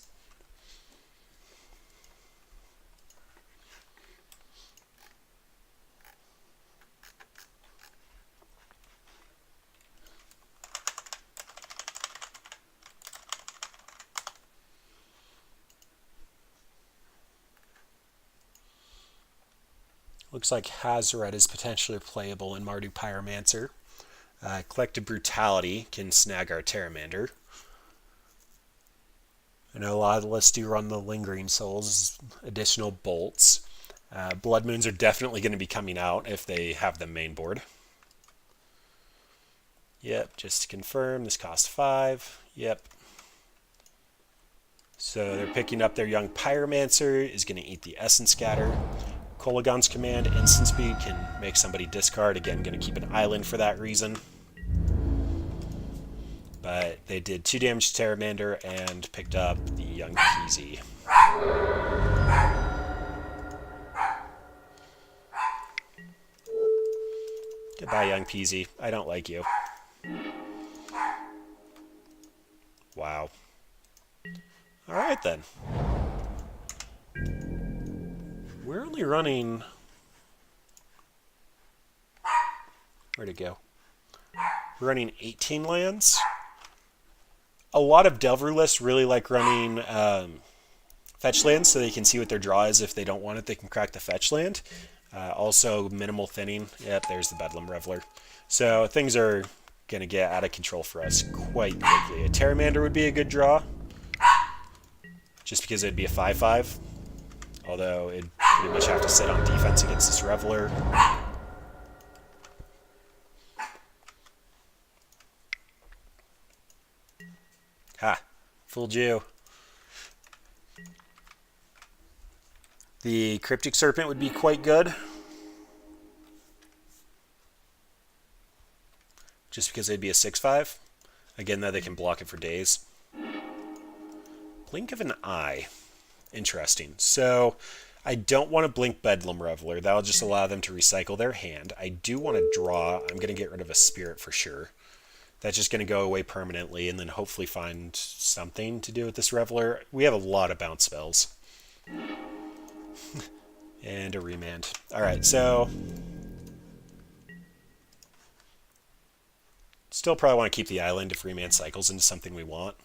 Looks like Hazoret is potentially playable in Mardu Pyromancer. Collective Brutality can snag our Pteramander. I know a lot of the lists do run the Lingering Souls, additional bolts. Blood Moons are definitely going to be coming out if they have them main board. Yep, just to confirm, this costs 5. Yep. So they're picking up their Young Pyromancer, is going to eat the Essence Scatter. Kolaghan's Command, instant speed, can make somebody discard. Again, going to keep an island for that reason. But they did 2 damage to Pteramander and picked up the Young Peasy. Goodbye, Young Peasy. I don't like you. Wow. Alright then. We're only running... Where'd it go? We're running 18 lands. A lot of Delver lists really like running fetch lands so they can see what their draw is. If they don't want it, they can crack the fetch land. Also, minimal thinning. Yep, there's the Bedlam Reveler. So things are going to get out of control for us quite quickly. A Pteramander would be a good draw, just because it'd be a 5/5. Although it'd pretty much have to sit on defense against this Reveler. Ha! Fooled you. The Cryptic Serpent would be quite good, just because they'd be a 6/5. Again, though, they can block it for days. Blink of an Eye. Interesting. So, I don't want to blink Bedlam Reveler. That'll just allow them to recycle their hand. I do want to draw. I'm going to get rid of a Spirit for sure. That's just going to go away permanently, and then hopefully find something to do with this Reveler. We have a lot of bounce spells. And a Remand. Alright, so... Still probably want to keep the island if Remand cycles into something we want.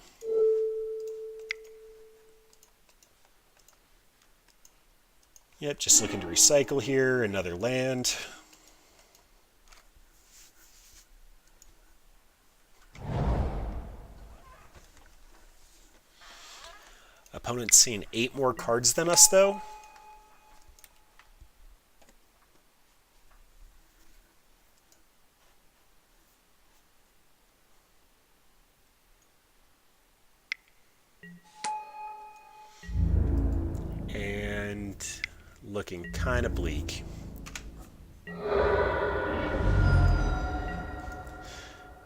Yep, just looking to recycle here. Another land. Opponent's seeing 8 more cards than us, though. And looking kind of bleak.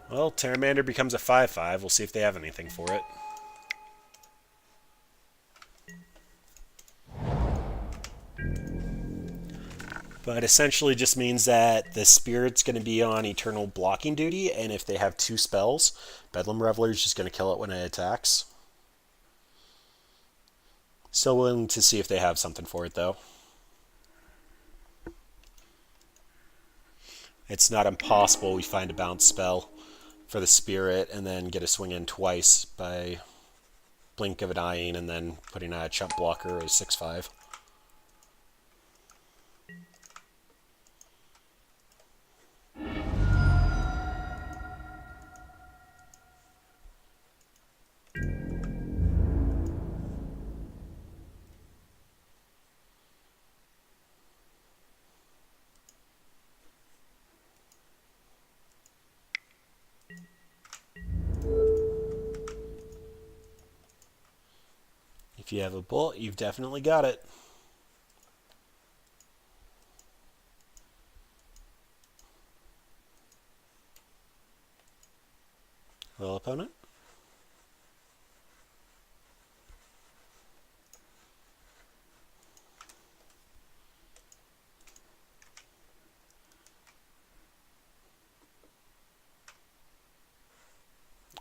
Well, Pteramander becomes a 5/5. We'll see if they have anything for it. But essentially just means that the Spirit's going to be on eternal blocking duty, and if they have 2 spells, Bedlam Reveler is just going to kill it when it attacks. Still willing to see if they have something for it, though. It's not impossible we find a bounce spell for the Spirit and then get a swing in twice by Blink of an Eyeing and then putting a chump blocker or a 6/5. If you have a bolt, you've definitely got it. Well, opponent?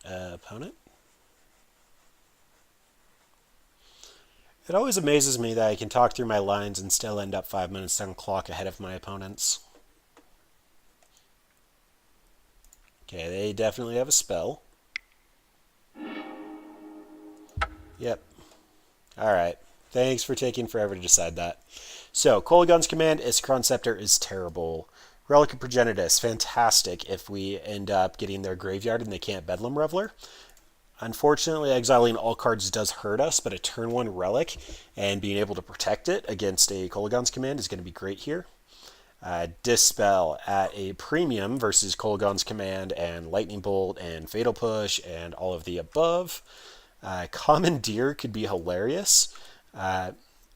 Opponent? It always amazes me that I can talk through my lines and still end up 5 minutes on clock ahead of my opponents. Okay, they definitely have a spell. Yep. Alright. Thanks for taking forever to decide that. So, Kolaghan's Command, Iskron Scepter is terrible. Relic of Progenitus, fantastic if we end up getting their graveyard and they can't Bedlam Reveler. Unfortunately, exiling all cards does hurt us, but a turn 1 Relic and being able to protect it against a Kolaghan's Command is going to be great here. Dispel at a premium versus Kolaghan's Command and Lightning Bolt and Fatal Push and all of the above. Commandeer could be hilarious.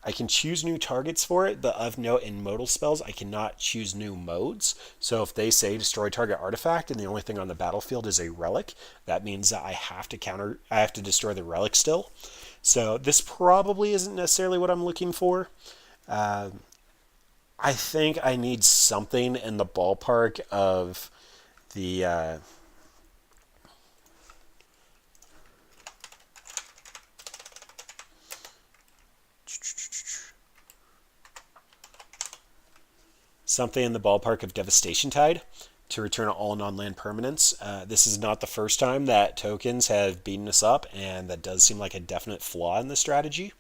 I can choose new targets for it, but of note in modal spells, I cannot choose new modes. So if they say destroy target artifact and the only thing on the battlefield is a relic, that means that I have to destroy the relic still. So this probably isn't necessarily what I'm looking for. I think I need something in the ballpark of the something in the ballpark of Devastation Tide to return all non-land permanents. This is not the first time that tokens have beaten us up, and that does seem like a definite flaw in the strategy.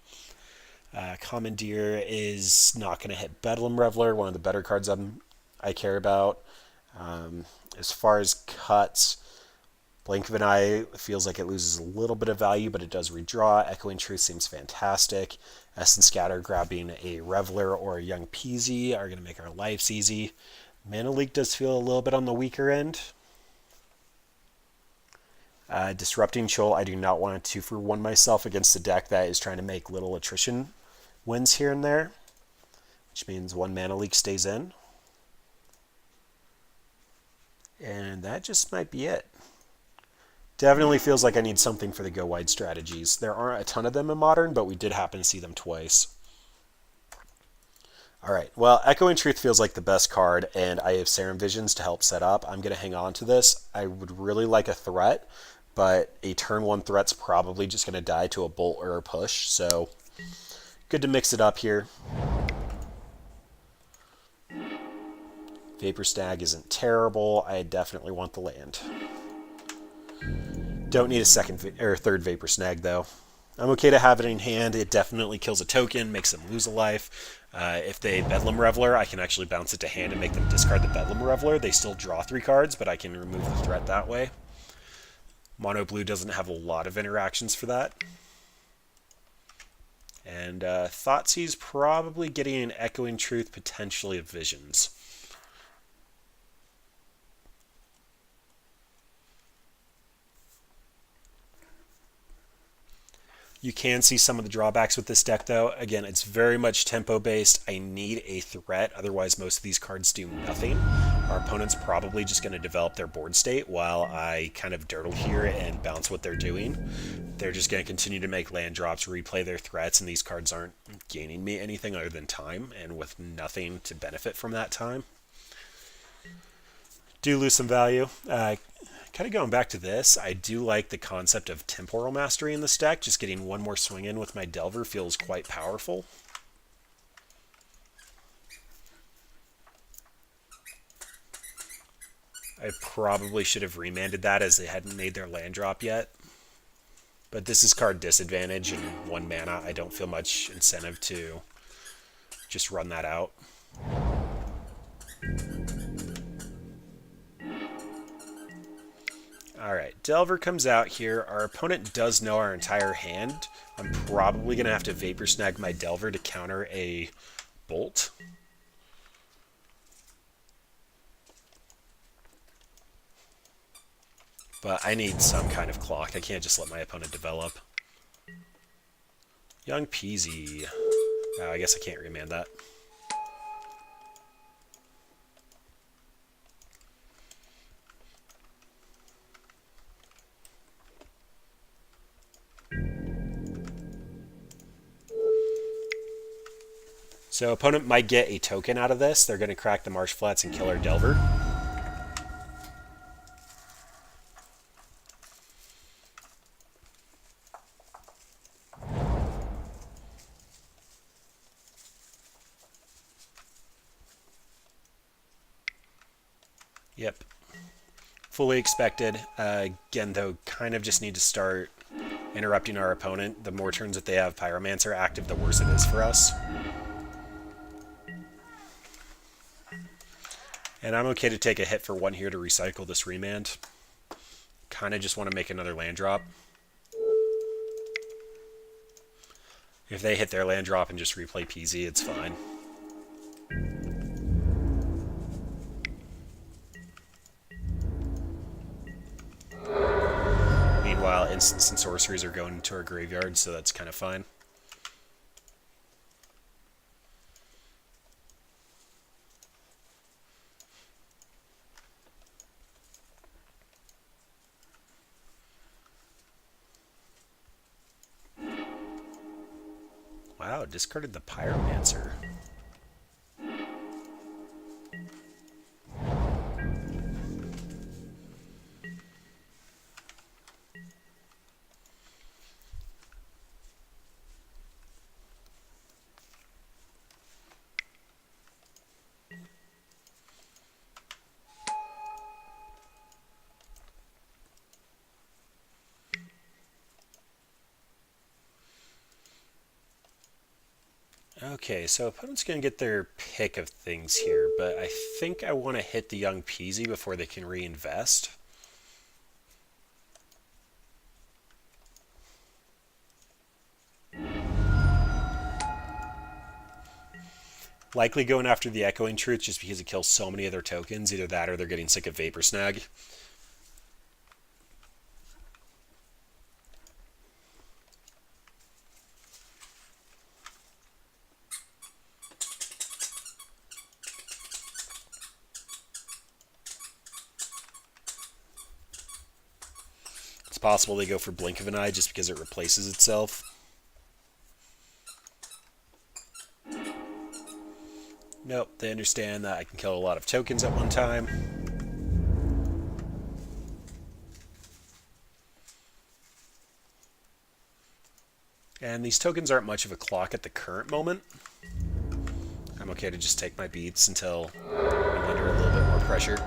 Commandeer is not going to hit Bedlam Reveler, one of the better cards I care about. As far as cuts, Blink of an Eye feels like it loses a little bit of value, but it does redraw. Echoing Truth seems fantastic. Essence Scatter grabbing a Reveler or a Young Peasy are going to make our lives easy. Mana Leak does feel a little bit on the weaker end. Disrupting Shoal, I do not want to 2-for-1 myself against a deck that is trying to make little attrition wins here and there, which means 1 Mana Leak stays in. And that just might be it. Definitely feels like I need something for the go wide strategies. There aren't a ton of them in Modern, but we did happen to see them twice. Alright, well, Echoing Truth feels like the best card, and I have Serum Visions to help set up. I'm going to hang on to this. I would really like a threat, but a turn 1 threat's probably just going to die to a bolt or a push, so good to mix it up here. Vapor Snag isn't terrible. I definitely want the land. Don't need a second or third Vapor Snag, though. I'm okay to have it in hand. It definitely kills a token, makes them lose a life. If they Bedlam Reveler, I can actually bounce it to hand and make them discard the Bedlam Reveler. They still draw 3 cards, but I can remove the threat that way. Mono Blue doesn't have a lot of interactions for that. And Thoughtseize probably getting an Echoing Truth, potentially of Visions. You can see some of the drawbacks with this deck, though. Again, it's very much tempo-based. I need a threat, otherwise most of these cards do nothing. Our opponent's probably just going to develop their board state while I kind of dirtle here and bounce what they're doing. They're just going to continue to make land drops, replay their threats, and these cards aren't gaining me anything other than time, and with nothing to benefit from that time. Do lose some value. Kind of going back to this, I do like the concept of Temporal Mastery in this deck. Just getting one more swing in with my Delver feels quite powerful. I probably should have remanded that as they hadn't made their land drop yet. But this is card disadvantage and 1 mana. I don't feel much incentive to just run that out. Alright, Delver comes out here. Our opponent does know our entire hand. I'm probably going to have to Vapor Snag my Delver to counter a Bolt. But I need some kind of clock. I can't just let my opponent develop. Young Peasy. Oh, I guess I can't remand that. So opponent might get a token out of this. They're going to crack the Marsh Flats and kill our Delver. Yep. Fully expected. Again, though, kind of just need to start interrupting our opponent. The more turns that they have Pyromancer active, the worse it is for us. And I'm okay to take a hit for 1 here to recycle this remand. Kind of just want to make another land drop. If they hit their land drop and just replay Peasy, it's fine. Meanwhile, instants and sorceries are going into our graveyard, so that's kind of fine. Wow, discarded the Pyromancer. Okay, so opponent's going to get their pick of things here, but I think I want to hit the young peasy before they can reinvest. Likely going after the Echoing Truth just because it kills so many of their tokens. Either that or they're getting sick of Vapor Snag. It's possible they go for Blink of an Eye just because it replaces itself. Nope, they understand that I can kill a lot of tokens at one time. And these tokens aren't much of a clock at the current moment. I'm okay to just take my beats until I'm under a little bit more pressure.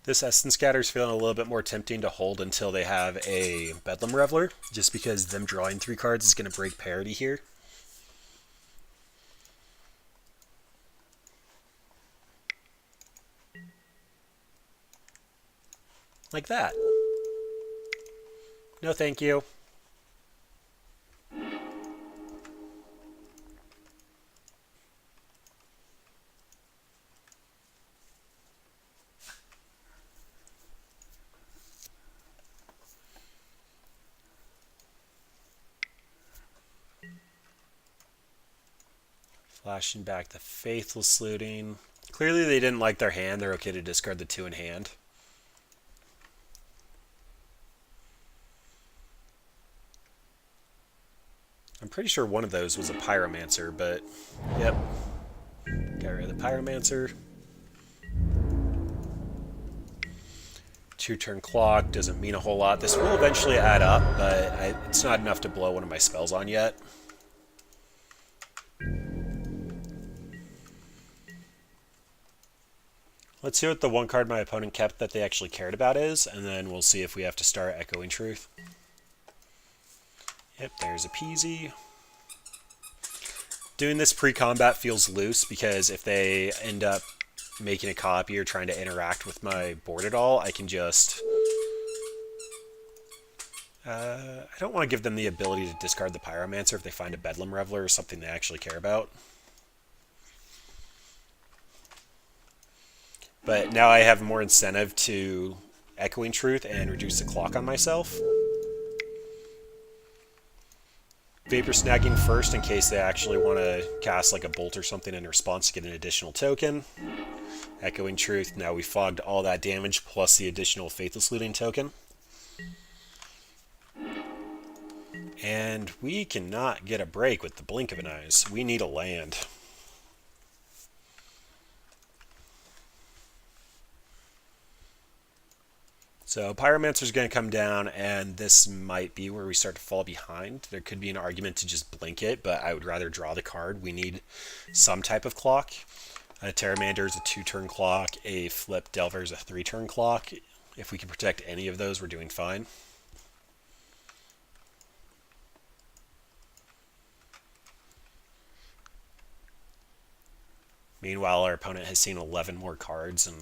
This Essence Scatter's feeling a little bit more tempting to hold until they have a Bedlam Reveler, just because them drawing 3 cards is going to break parity here. Like that. No thank you. Flashing back the Faithless Looting. Clearly they didn't like their hand. They're okay to discard the 2 in hand. I'm pretty sure one of those was a Pyromancer, but yep. Got rid of the Pyromancer. 2-turn clock doesn't mean a whole lot. This will eventually add up, but it's not enough to blow one of my spells on yet. Let's see what the one card my opponent kept that they actually cared about is, and then we'll see if we have to start Echoing Truth. Yep, there's a Peasy. Doing this pre-combat feels loose because if they end up making a copy or trying to interact with my board at all, I can just... I don't want to give them the ability to discard the Pyromancer if they find a Bedlam Reveler or something they actually care about. But now I have more incentive to Echoing Truth and reduce the clock on myself. Vapor Snagging first in case they actually want to cast like a bolt or something in response to get an additional token. Echoing Truth, now we fogged all that damage plus the additional Faithless Looting token. And we cannot get a break with the Blink of an Eyes. We need a land. So Pyromancer's going to come down, and this might be where we start to fall behind. There could be an argument to just blink it, but I would rather draw the card. We need some type of clock. A Terramander is a 2-turn clock. A Flip Delver is a 3-turn clock. If we can protect any of those, we're doing fine. Meanwhile, our opponent has seen 11 more cards and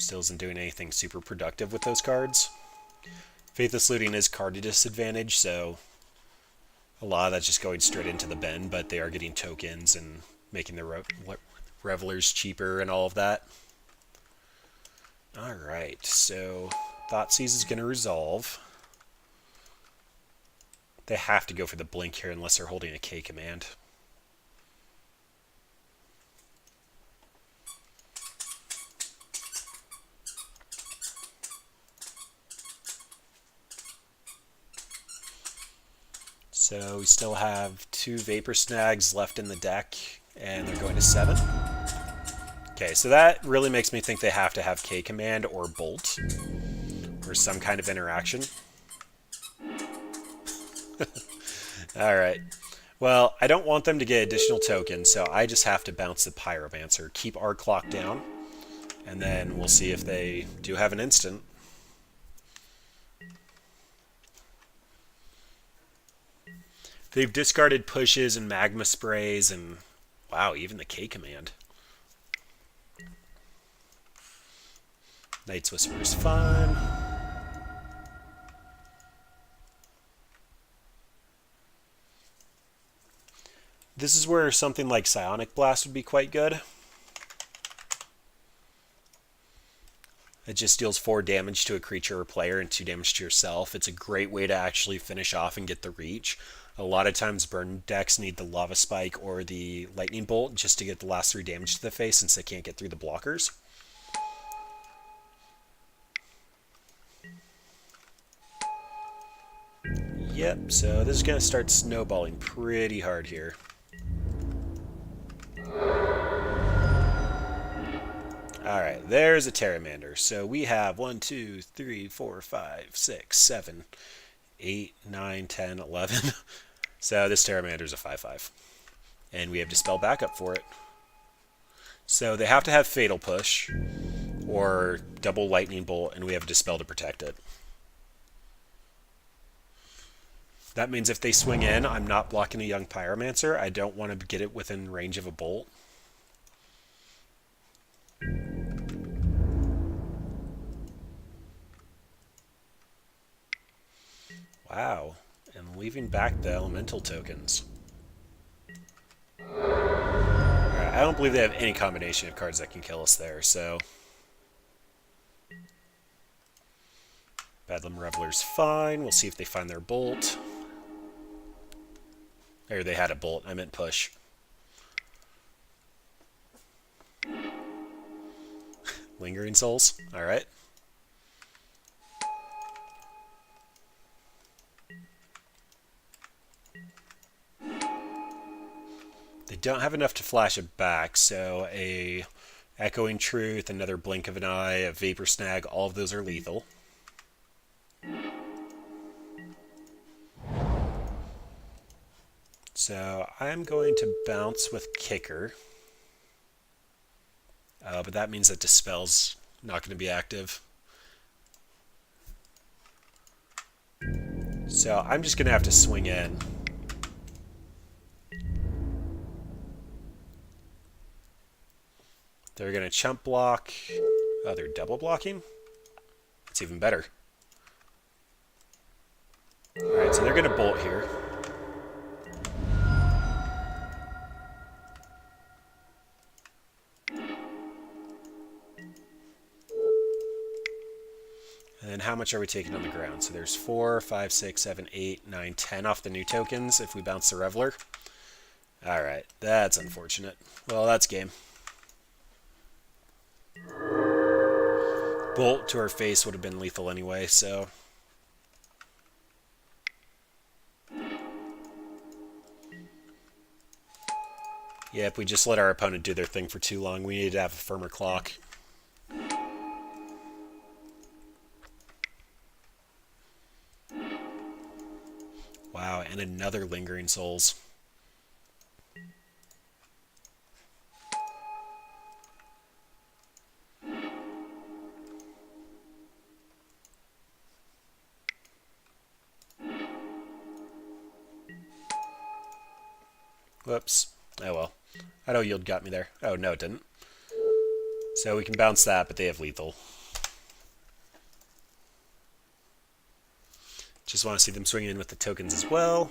still isn't doing anything super productive with those cards. Faithless Looting is card disadvantage, so a lot of that's just going straight into the bin, but they are getting tokens and making the Revelers cheaper and all of that. Alright, so Thoughtseize is going to resolve. They have to go for the blink here unless they're holding a K command. So we still have 2 Vapor Snags left in the deck, and they're going to 7. Okay, so that really makes me think they have to have K command or bolt or some kind of interaction. Alright. Well, I don't want them to get additional tokens, so I just have to bounce the Pyromancer, keep our clock down, and then we'll see if they do have an instant. They've discarded pushes and magma sprays and, wow, even the K command. Night's Whisper is fun. This is where something like Psionic Blast would be quite good. It just deals 4 damage to a creature or player and 2 damage to yourself. It's a great way to actually finish off and get the reach. A lot of times burn decks need the Lava Spike or the Lightning Bolt just to get the last 3 damage to the face since they can't get through the blockers. Yep, so this is going to start snowballing pretty hard here. Alright, there's a Pteramander. So we have 1, 2, 3, 4, 5, 6, 7, 8, 9, 10, 11. So this Pteramander is a 5/5. And we have Dispel backup for it. So they have to have Fatal Push or double Lightning Bolt, and we have Dispel to protect it. That means if they swing in, I'm not blocking a young Pyromancer. I don't want to get it within range of a bolt. Wow, and leaving back the elemental tokens. Alright, I don't believe they have any combination of cards that can kill us there, so... Bedlam Reveler's fine. We'll see if they find their bolt. Or they had a bolt, I meant push. Lingering Souls, alright. They don't have enough to flash it back, so a Echoing Truth, another Blink of an Eye, a Vapor Snag, all of those are lethal. So I'm going to bounce with Kicker. But that means that Dispel's not going to be active. So I'm just going to have to swing in. They're going to chump block. Oh, they're double blocking? It's even better. Alright, so they're going to bolt here. And then how much are we taking on the ground? So there's 4, 5, 6, 7, 8, 9, 10 off the new tokens if we bounce the Reveler. Alright, that's unfortunate. Well, that's game. Bolt to our face would have been lethal anyway, so... Yep, we just let our opponent do their thing for too long. We needed to have a firmer clock. Wow, and another Lingering Souls. Whoops. Oh well. Auto Yield got me there. Oh, no, it didn't. So we can bounce that, but they have lethal. Just want to see them swinging in with the tokens as well.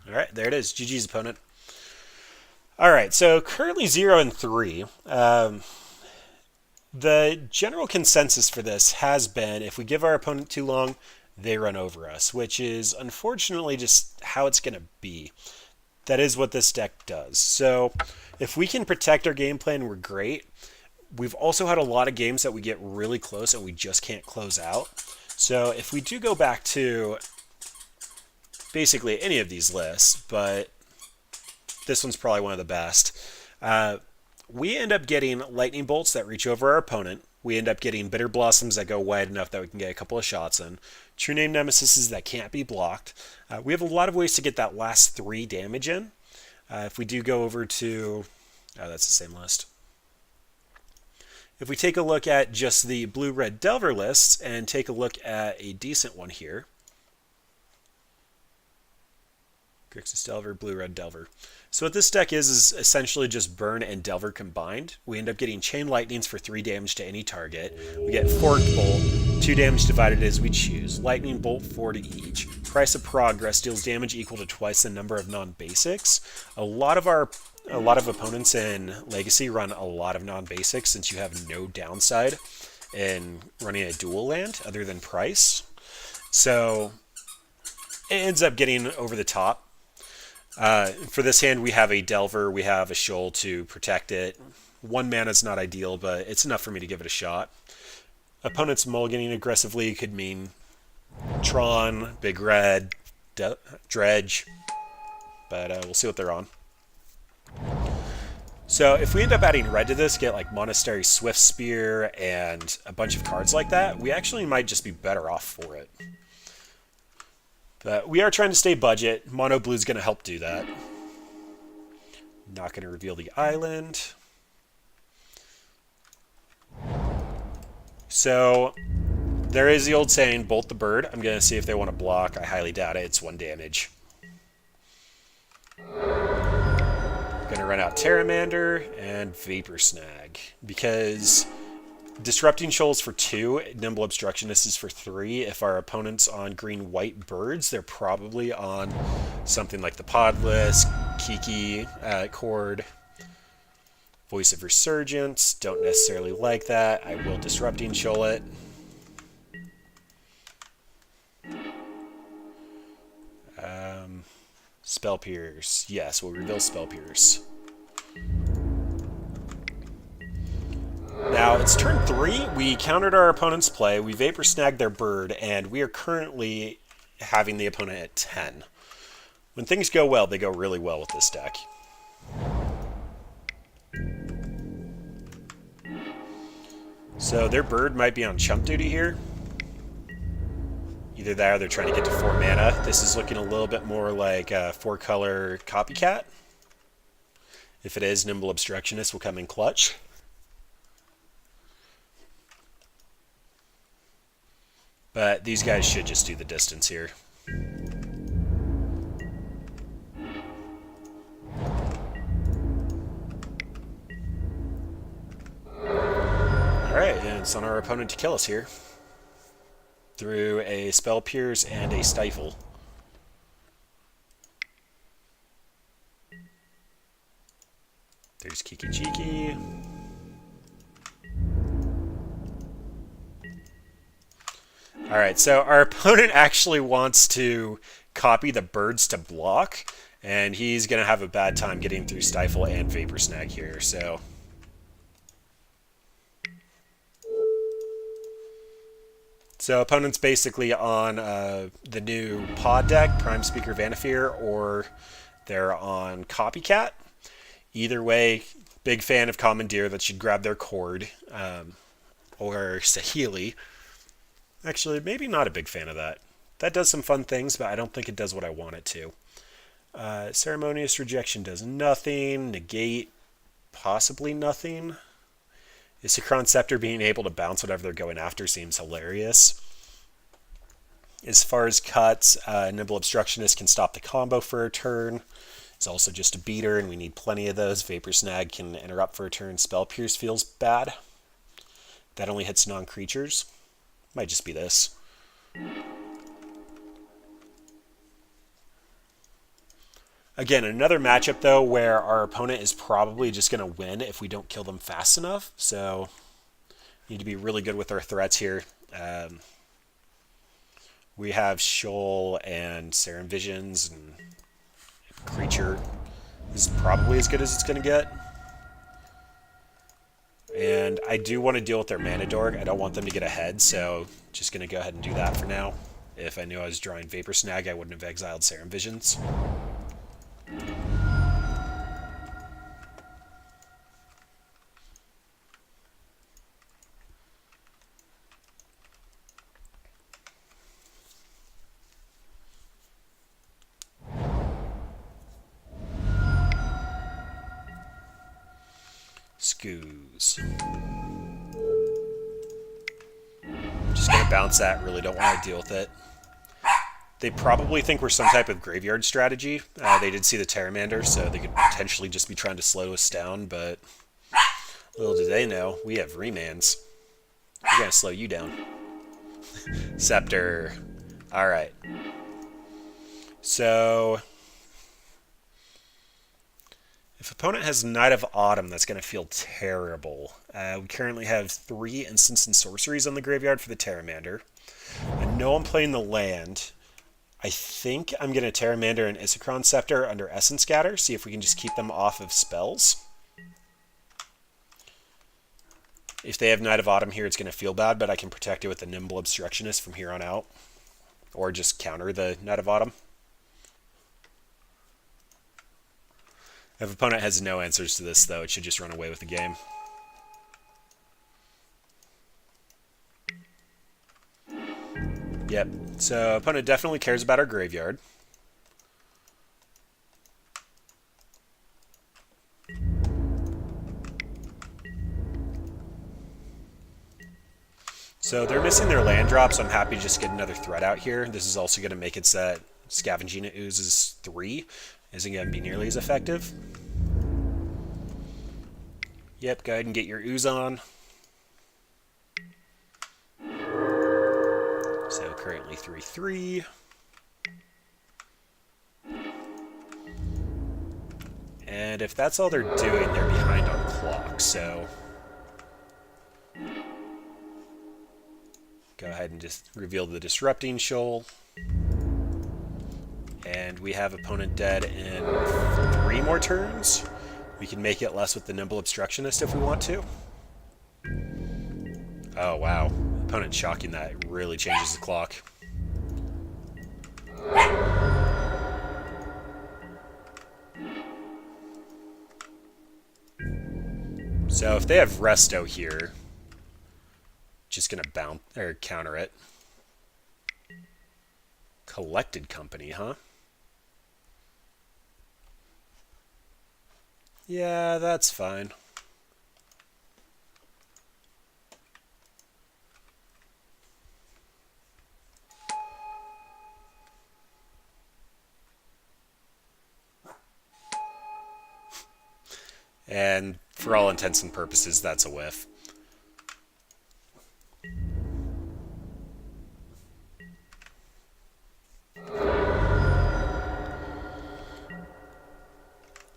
Alright, there it is. GG's opponent. Alright, so currently 0 and 3. The general consensus for this has been if we give our opponent too long, they run over us, which is unfortunately just how it's going to be. That is what this deck does. So if we can protect our game plan, we're great. We've also had a lot of games that we get really close and we just can't close out. So if we do go back to basically any of these lists, but this one's probably one of the best, we end up getting lightning bolts that reach over our opponent. We end up getting bitter blossoms that go wide enough that we can get a couple of shots in. True name nemesises that can't be blocked. We have a lot of ways to get that last 3 damage in. If we do go over to... Oh, that's the same list. If we take a look at just the blue-red Delver lists and take a look at a decent one here. Grixis Delver, blue-red Delver. So what this deck is essentially just Burn and Delver combined. We end up getting Chain Lightnings for 3 damage to any target. We get Forked Bolt, 2 damage divided as we choose. Lightning Bolt, 4 to each. Price of Progress deals damage equal to twice the number of non-basics. A lot of opponents in Legacy run a lot of non-basics since you have no downside in running a dual land other than price. So it ends up getting over the top. For this hand, we have a Delver, we have a Shoal to protect it. 1 mana is not ideal, but it's enough for me to give it a shot. Opponents mulliganing aggressively could mean Tron, Big Red, Dredge, but we'll see what they're on. So if we end up adding red to this, get like Monastery Swift Spear and a bunch of cards like that, we actually might just be better off for it. But we are trying to stay budget. Mono Blue is going to help do that. Not going to reveal the island. So there is the old saying, bolt the bird. I'm going to see if they want to block. I highly doubt it. It's 1 damage. Going to run out Pteramander and Vapor Snag because Disrupting Shoals for 2, Nimble Obstructionist is for 3. If our opponent's on green-white birds, they're probably on something like the Podless, Kiki, Cord, Voice of Resurgence. Don't necessarily like that. I will Disrupting Shoal it. Spell Pierce. Yes, we'll reveal Spell Pierce. Now, it's turn 3. We countered our opponent's play. We Vapor Snagged their bird, and we are currently having the opponent at 10. When things go well, they go really well with this deck. So their bird might be on chump duty here. Either that or they're trying to get to 4 mana. This is looking a little bit more like a 4-color Copycat. If it is, Nimble Obstructionist will come in clutch. But these guys should just do the distance here. Alright, and it's on our opponent to kill us here. Through a Spell Pierce and a Stifle. There's Kiki Cheeky. Alright, so our opponent actually wants to copy the birds to block, and he's going to have a bad time getting through Stifle and Vapor Snag here, so... So opponent's basically on the new pod deck, Prime Speaker Vanifear, or they're on Copycat. Either way, big fan of Commandeer that should grab their Cord, or Saheeli. Actually, maybe not a big fan of that. That does some fun things, but I don't think it does what I want it to. Ceremonious Rejection does nothing. Negate, possibly nothing. Isochron Scepter being able to bounce whatever they're going after seems hilarious. As far as cuts, Nimble Obstructionist can stop the combo for a turn. It's also just a beater, and we need plenty of those. Vapor Snag can interrupt for a turn. Spell Pierce feels bad. That only hits non-creatures. Might just be this. Again, another matchup, though, where our opponent is probably just going to win if we don't kill them fast enough. So, need to be really good with our threats here. We have Shoal and Serum Visions, and Creature is probably as good as it's going to get. And I do want to deal with their Mana Dork. I don't want them to get ahead, so just going to go ahead and do that for now. If I knew I was drawing Vapor Snag, I wouldn't have exiled Serum Visions. Scoos. Just gonna bounce that, really don't want to deal with it. They probably think we're some type of graveyard strategy. They did see the Pteramander, so they could potentially just be trying to slow us down, but little do they know, we have remands. We're gonna slow you down. Scepter. Alright. So if opponent has Knight of Autumn, that's going to feel terrible. We currently have 3 instants and sorceries on the graveyard for the Pteramander. I know I'm playing the land. I think I'm going to Pteramander and Isochron Scepter under Essence Scatter, see if we can just keep them off of spells. If they have Knight of Autumn here, it's going to feel bad, but I can protect it with the Nimble Obstructionist from here on out. Or just counter the Knight of Autumn. If opponent has no answers to this, though, it should just run away with the game. Yep, so opponent definitely cares about our graveyard. So they're missing their land drop, so I'm happy to just get another threat out here. This is also going to make it so that Scavenging Ooze is 3. Isn't going to be nearly as effective. Yep, go ahead and get your Ooze on. So currently 3-3. And if that's all they're doing, they're behind on clock, so go ahead and just reveal the Disrupting Shoal. And we have opponent dead in 3 more turns. We can make it less with the Nimble Obstructionist if we want to. Oh, wow. Opponent shocking that really changes the clock. So if they have Resto here, just gonna bounce or counter it. Collected Company, huh? Yeah, that's fine. And for all intents and purposes, that's a whiff.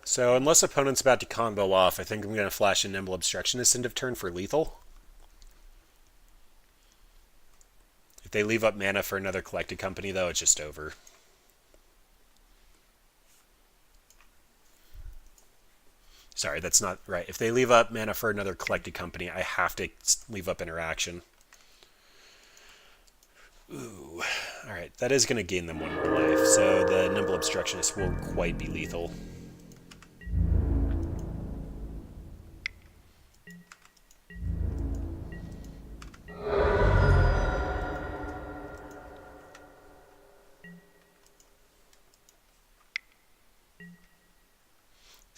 So unless opponent's about to combo off, I think I'm going to flash a Nimble Obstructionist end of turn for lethal. If they leave up mana for another Collected Company, though, it's just over. Sorry, that's not right. If they leave up mana for another Collected Company, I have to leave up interaction. Ooh. Alright, that is going to gain them 1 more life, so the Nimble Obstructionist won't quite be lethal.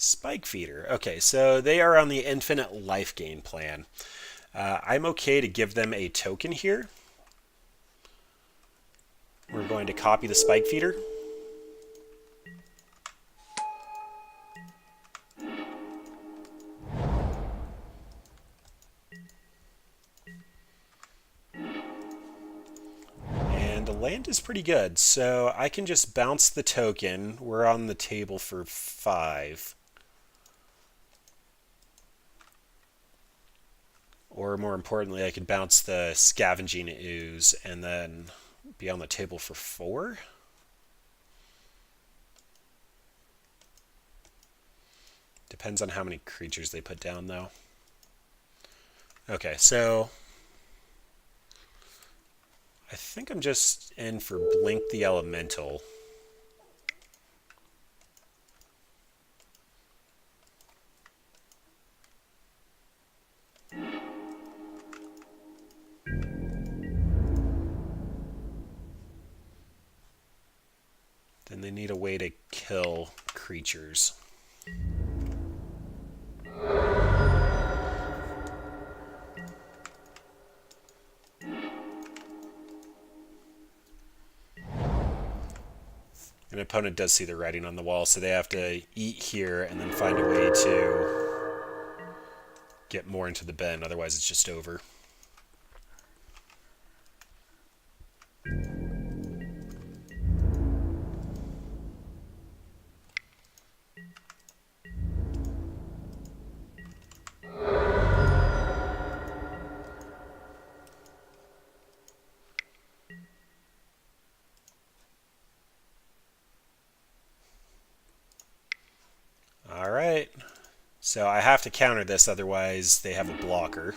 Spike Feeder. Okay, so they are on the infinite life gain plan. I'm okay to give them a token here. We're going to copy the Spike Feeder. And the land is pretty good, so I can just bounce the token. We're on the table for 5. Or more importantly, I could bounce the Scavenging Ooze and then be on the table for 4. Depends on how many creatures they put down, though. Okay, so I think I'm just in for Blink the Elemental. Then they need a way to kill creatures. An opponent does see the writing on the wall, so they have to eat here and then find a way to get more into the bin, otherwise it's just over. Alright, so I have to counter this, otherwise they have a blocker.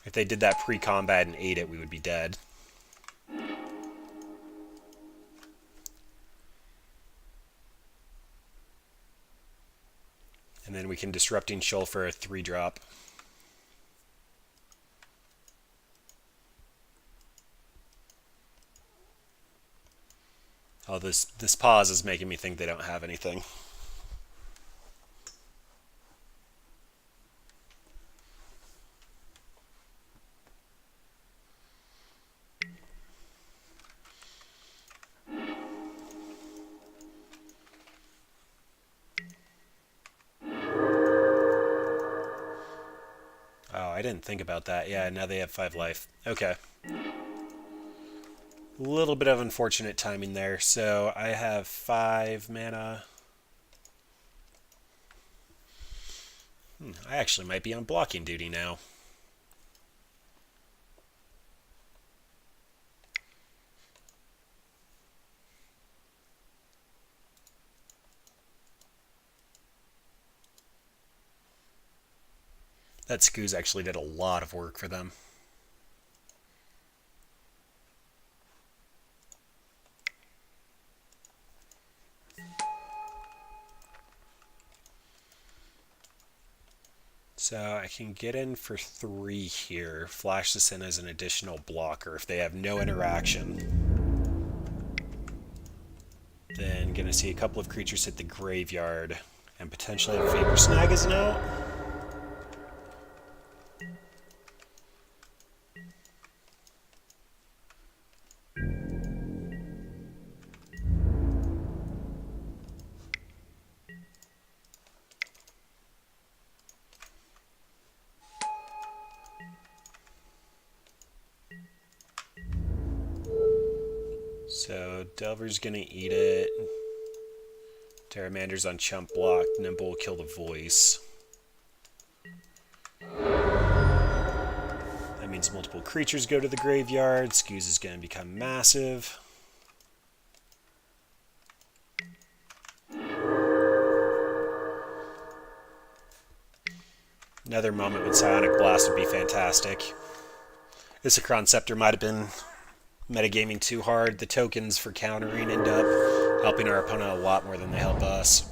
If they did that pre-combat and ate it, we would be dead. And then we can Disrupting Shoal for a 3-drop. Oh, this pause is making me think they don't have anything. Oh, I didn't think about that. Yeah, now they have 5 life. Okay. A little bit of unfortunate timing there. So I have 5 mana. I actually might be on blocking duty now. That Scooz actually did a lot of work for them. So I can get in for 3 here, flash this in as an additional blocker. If they have no interaction, then gonna see a couple of creatures hit the graveyard and potentially have Vapor Snag as an out. So Delver's gonna eat it. Terramander's on chump block. Nimble will kill the voice. That means multiple creatures go to the graveyard. Scooz is gonna become massive. Another moment with Psionic Blast would be fantastic. Isochron Scepter might have been metagaming too hard. The tokens for countering end up helping our opponent a lot more than they help us.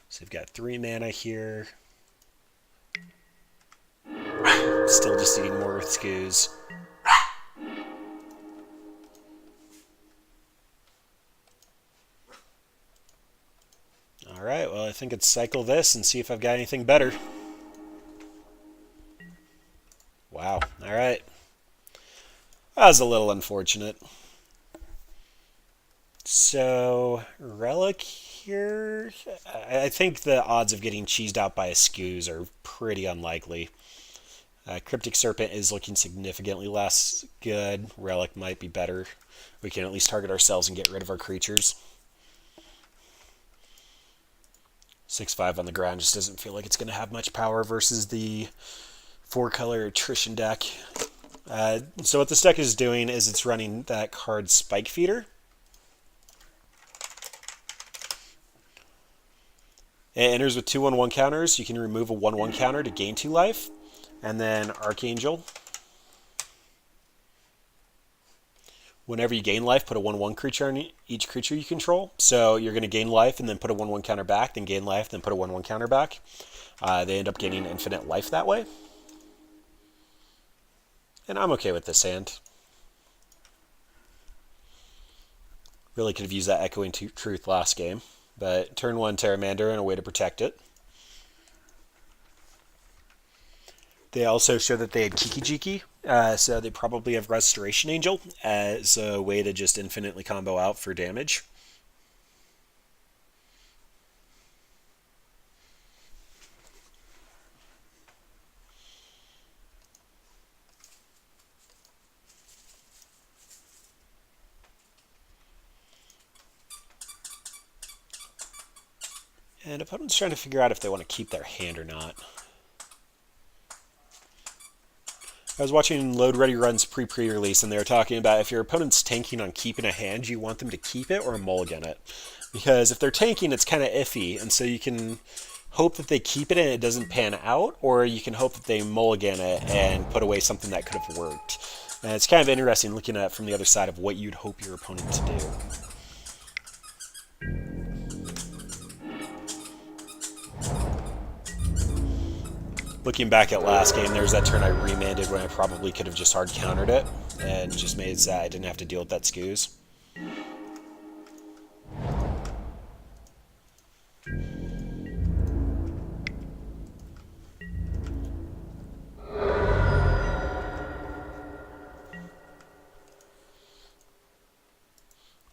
So we've got 3 mana here. Still just eating more with Scooz. Alright, well I think it's cycle this and see if I've got anything better. Wow, alright. That was a little unfortunate. So, Relic here? I think the odds of getting cheesed out by a Scooz are pretty unlikely. Cryptic Serpent is looking significantly less good. Relic might be better. We can at least target ourselves and get rid of our creatures. 6/5 on the ground just doesn't feel like it's going to have much power versus the 4-color attrition deck. So what this deck is doing is it's running that card Spike Feeder. It enters with 2/1/1 counters. You can remove a 1/1 counter to gain 2 life. And then Archangel. Whenever you gain life, put a 1/1 creature on each creature you control. So you're going to gain life and then put a 1/1 counter back, then gain life, then put a 1/1 counter back. They end up gaining infinite life that way. And I'm okay with this hand. Really could have used that Echoing Truth last game. But turn 1 Terramander and a way to protect it. They also show that they had Kiki Jiki, so they probably have Restoration Angel as a way to just infinitely combo out for damage. And opponent's trying to figure out if they want to keep their hand or not. I was watching Load Ready Run's pre-release, and they were talking about if your opponent's tanking on keeping a hand, you want them to keep it or mulligan it. Because if they're tanking, it's kind of iffy, and so you can hope that they keep it and it doesn't pan out, or you can hope that they mulligan it and put away something that could have worked. And it's kind of interesting looking at it from the other side of what you'd hope your opponent to do. Looking back at last game, there was that turn I remanded when I probably could have just hard countered it and just made it so I didn't have to deal with that Scooze.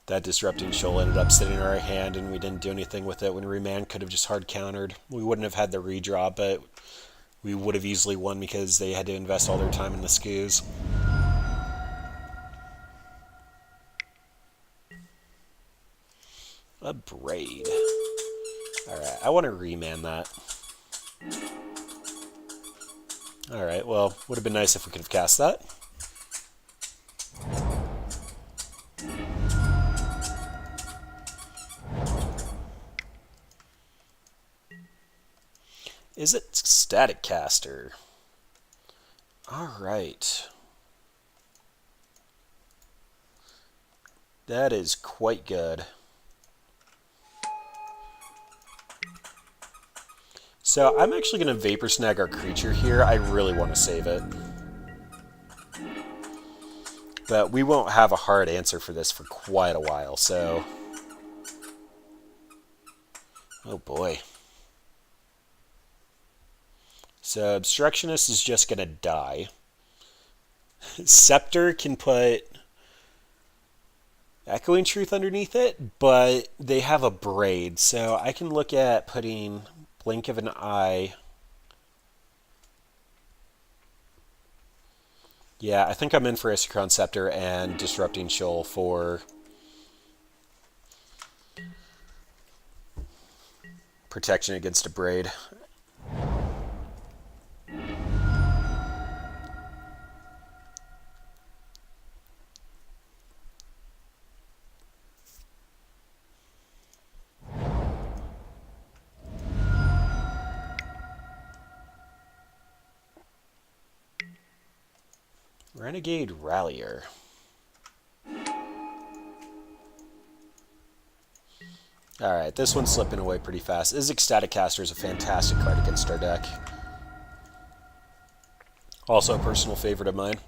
That Disrupting Shoal ended up sitting in our hand, and we didn't do anything with it. When Remand could have just hard countered. We wouldn't have had the redraw, but we would have easily won because they had to invest all their time in the Scooze. A Braid. Alright, I want to remand that. Alright, well, would have been nice if we could have cast that. Is it Static Caster? Alright. That is quite good. So I'm actually going to Vapor Snag our creature here. I really want to save it. But we won't have a hard answer for this for quite a while, so... Oh boy. So Obstructionist is just going to die. Scepter can put Echoing Truth underneath it, but they have a Braid, so I can look at putting Blink of an Eye. Yeah, I think I'm in for Isochron Scepter and Disrupting Shoal for protection against a Braid. Renegade Rallier. Alright, this one's slipping away pretty fast. Izzet Static Caster is a fantastic card against our deck. Also a personal favorite of mine.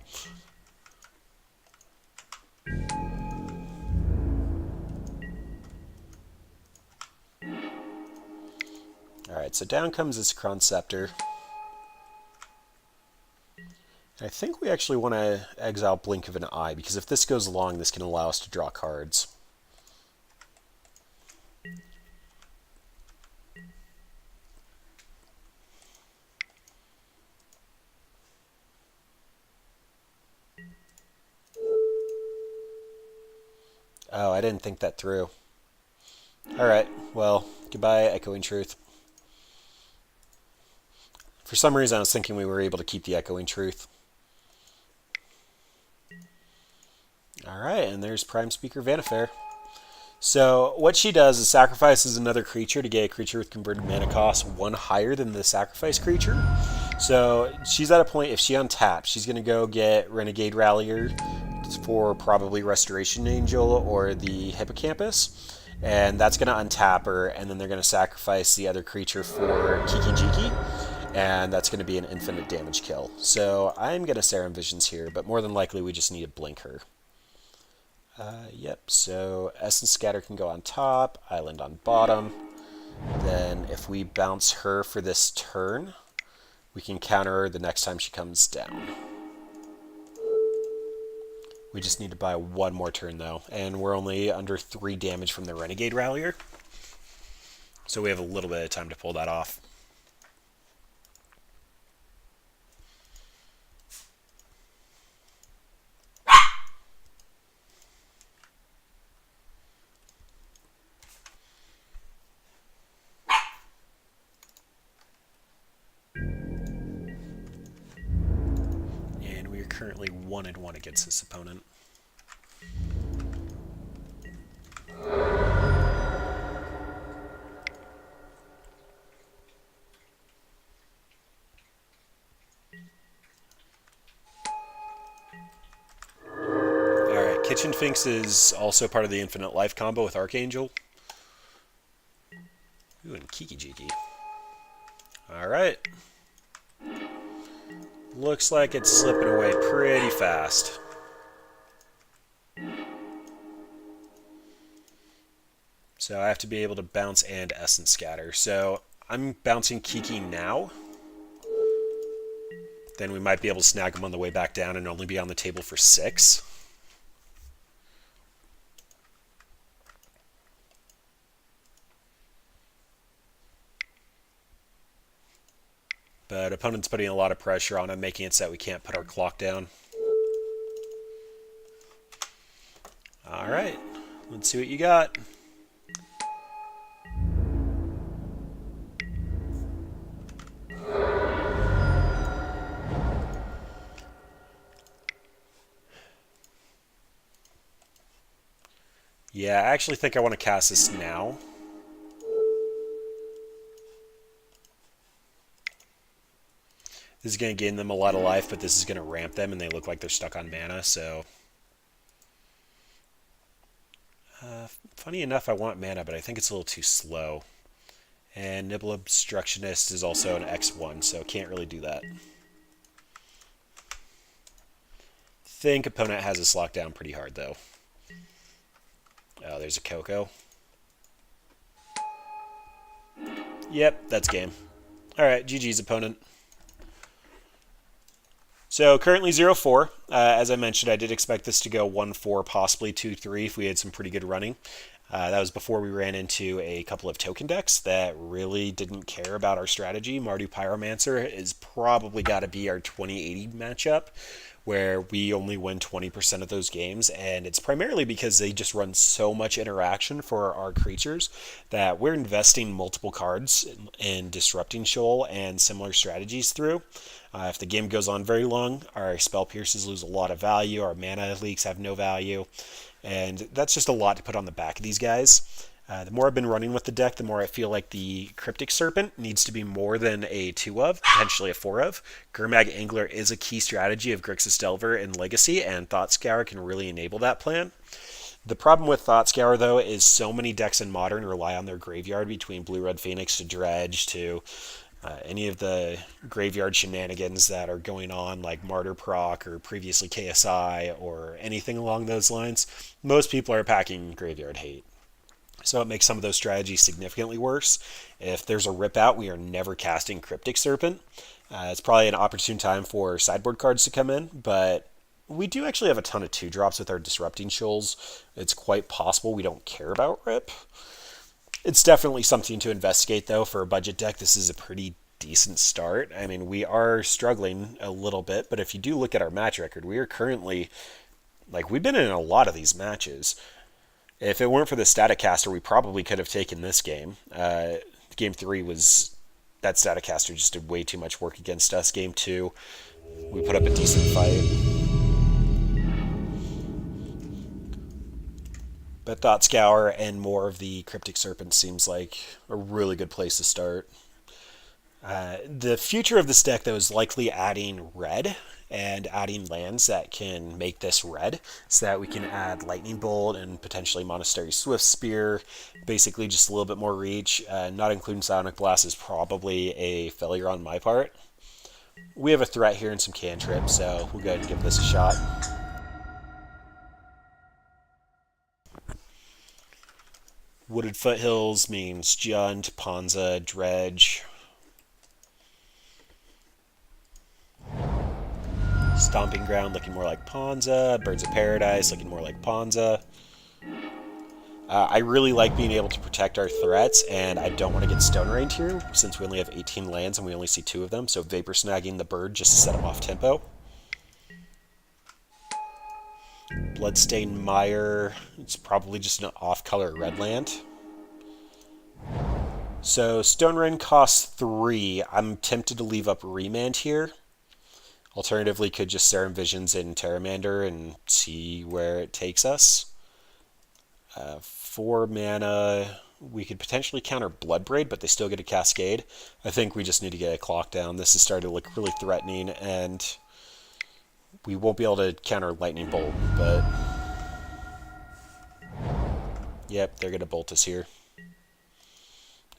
Alright, so down comes this Isochron Scepter. I think we actually want to exile Blink of an Eye, because if this goes long, this can allow us to draw cards. Oh, I didn't think that through. Alright, well, goodbye, Echoing Truth. For some reason, I was thinking we were able to keep the Echoing Truth. Alright, and there's Prime Speaker Vanifair. So what she does is sacrifices another creature to get a creature with converted mana cost one higher than the sacrifice creature. So she's at a point, if she untaps, she's going to go get Renegade Rallier for probably Restoration Angel or the Hippocampus. And that's going to untap her, and then they're going to sacrifice the other creature for Kiki Jiki. And that's going to be an infinite damage kill. So I'm going to Serum Visions here, but more than likely we just need to blink her. Yep, so Essence Scatter can go on top, Island on bottom. Then if we bounce her for this turn, we can counter her the next time she comes down. We just need to buy one more turn though, and we're only under 3 damage from the Renegade Rallier. So we have a little bit of time to pull that off. Currently 1-1 against this opponent. Alright, Kitchen Finks is also part of the Infinite Life combo with Archangel. Ooh, and Kiki Jiki. Alright. Looks like it's slipping away pretty fast. So I have to be able to bounce and Essence Scatter. So I'm bouncing Kiki now. Then we might be able to snag him on the way back down and only be on the table for 6. But opponent's putting a lot of pressure on him, making it so that we can't put our clock down. Alright, let's see what you got. Yeah, I actually think I want to cast this now. This is going to gain them a lot of life, but this is going to ramp them, and they look like they're stuck on mana, so... funny enough, I want mana, but I think it's a little too slow. And Nibble Obstructionist is also an X1, so can't really do that. Think opponent has us locked down pretty hard, though. Oh, there's a Coco. Yep, that's game. Alright, GG's opponent. So currently 0-4. As I mentioned, I did expect this to go 1-4, possibly 2-3 if we had some pretty good running. That was before we ran into a couple of token decks that really didn't care about our strategy. Mardu Pyromancer is probably got to be our 2080 matchup, where we only win 20% of those games, and it's primarily because they just run so much interaction for our creatures that we're investing multiple cards in Disrupting Shoal and similar strategies through. If the game goes on very long, our Spell Pierces lose a lot of value, our mana leaks have no value, and that's just a lot to put on the back of these guys. The more I've been running with the deck, the more I feel like the Cryptic Serpent needs to be more than a 2 of, potentially a 4 of. Gurmag Angler is a key strategy of Grixis Delver in Legacy, and Thought Scour can really enable that plan. The problem with Thought Scour, though, is so many decks in Modern rely on their graveyard, between Blue-Red Phoenix to Dredge to any of the graveyard shenanigans that are going on, like Martyr Proc or previously KSI or anything along those lines. Most people are packing Graveyard Hate. So it makes some of those strategies significantly worse. If there's a rip out, we are never casting Cryptic Serpent. It's probably an opportune time for sideboard cards to come in, but we do actually have a ton of 2-drops with our Disrupting Shoals. It's quite possible we don't care about rip. It's definitely something to investigate, though. For a budget deck, this is a pretty decent start. I mean, we are struggling a little bit, but if you do look at our match record, we are currently, like, we've been in a lot of these matches. If it weren't for the Staticaster, we probably could have taken this game. Game 3 was... That Staticaster just did way too much work against us. Game 2, we put up a decent fight. But Thought Scour and more of the Cryptic Serpent seems like a really good place to start. The future of this deck, though, is likely adding red and adding lands that can make this red so that we can add Lightning Bolt and potentially Monastery Swift Spear. Basically, just a little bit more reach. Not including Sonic Blast is probably a failure on my part. We have a threat here and some cantrips, so we'll go ahead and give this a shot. Wooded Foothills means Junt, Ponza, Dredge. Stomping Ground looking more like Ponza. Birds of Paradise looking more like Ponza. I really like being able to protect our threats, and I don't want to get Stone Rained here since we only have 18 lands and we only see 2 of them, so Vapor Snagging the bird just to set him off tempo. Bloodstained Mire, it's probably just an off-color red land. So Stone Rain costs 3. I'm tempted to leave up Remand here. Alternatively, could just Serum Visions in Terramander and see where it takes us. 4 mana, we could potentially counter Bloodbraid, but they still get a Cascade. I think we just need to get a clock down. This is starting to look really threatening, and we won't be able to counter Lightning Bolt, but... Yep, they're going to bolt us here.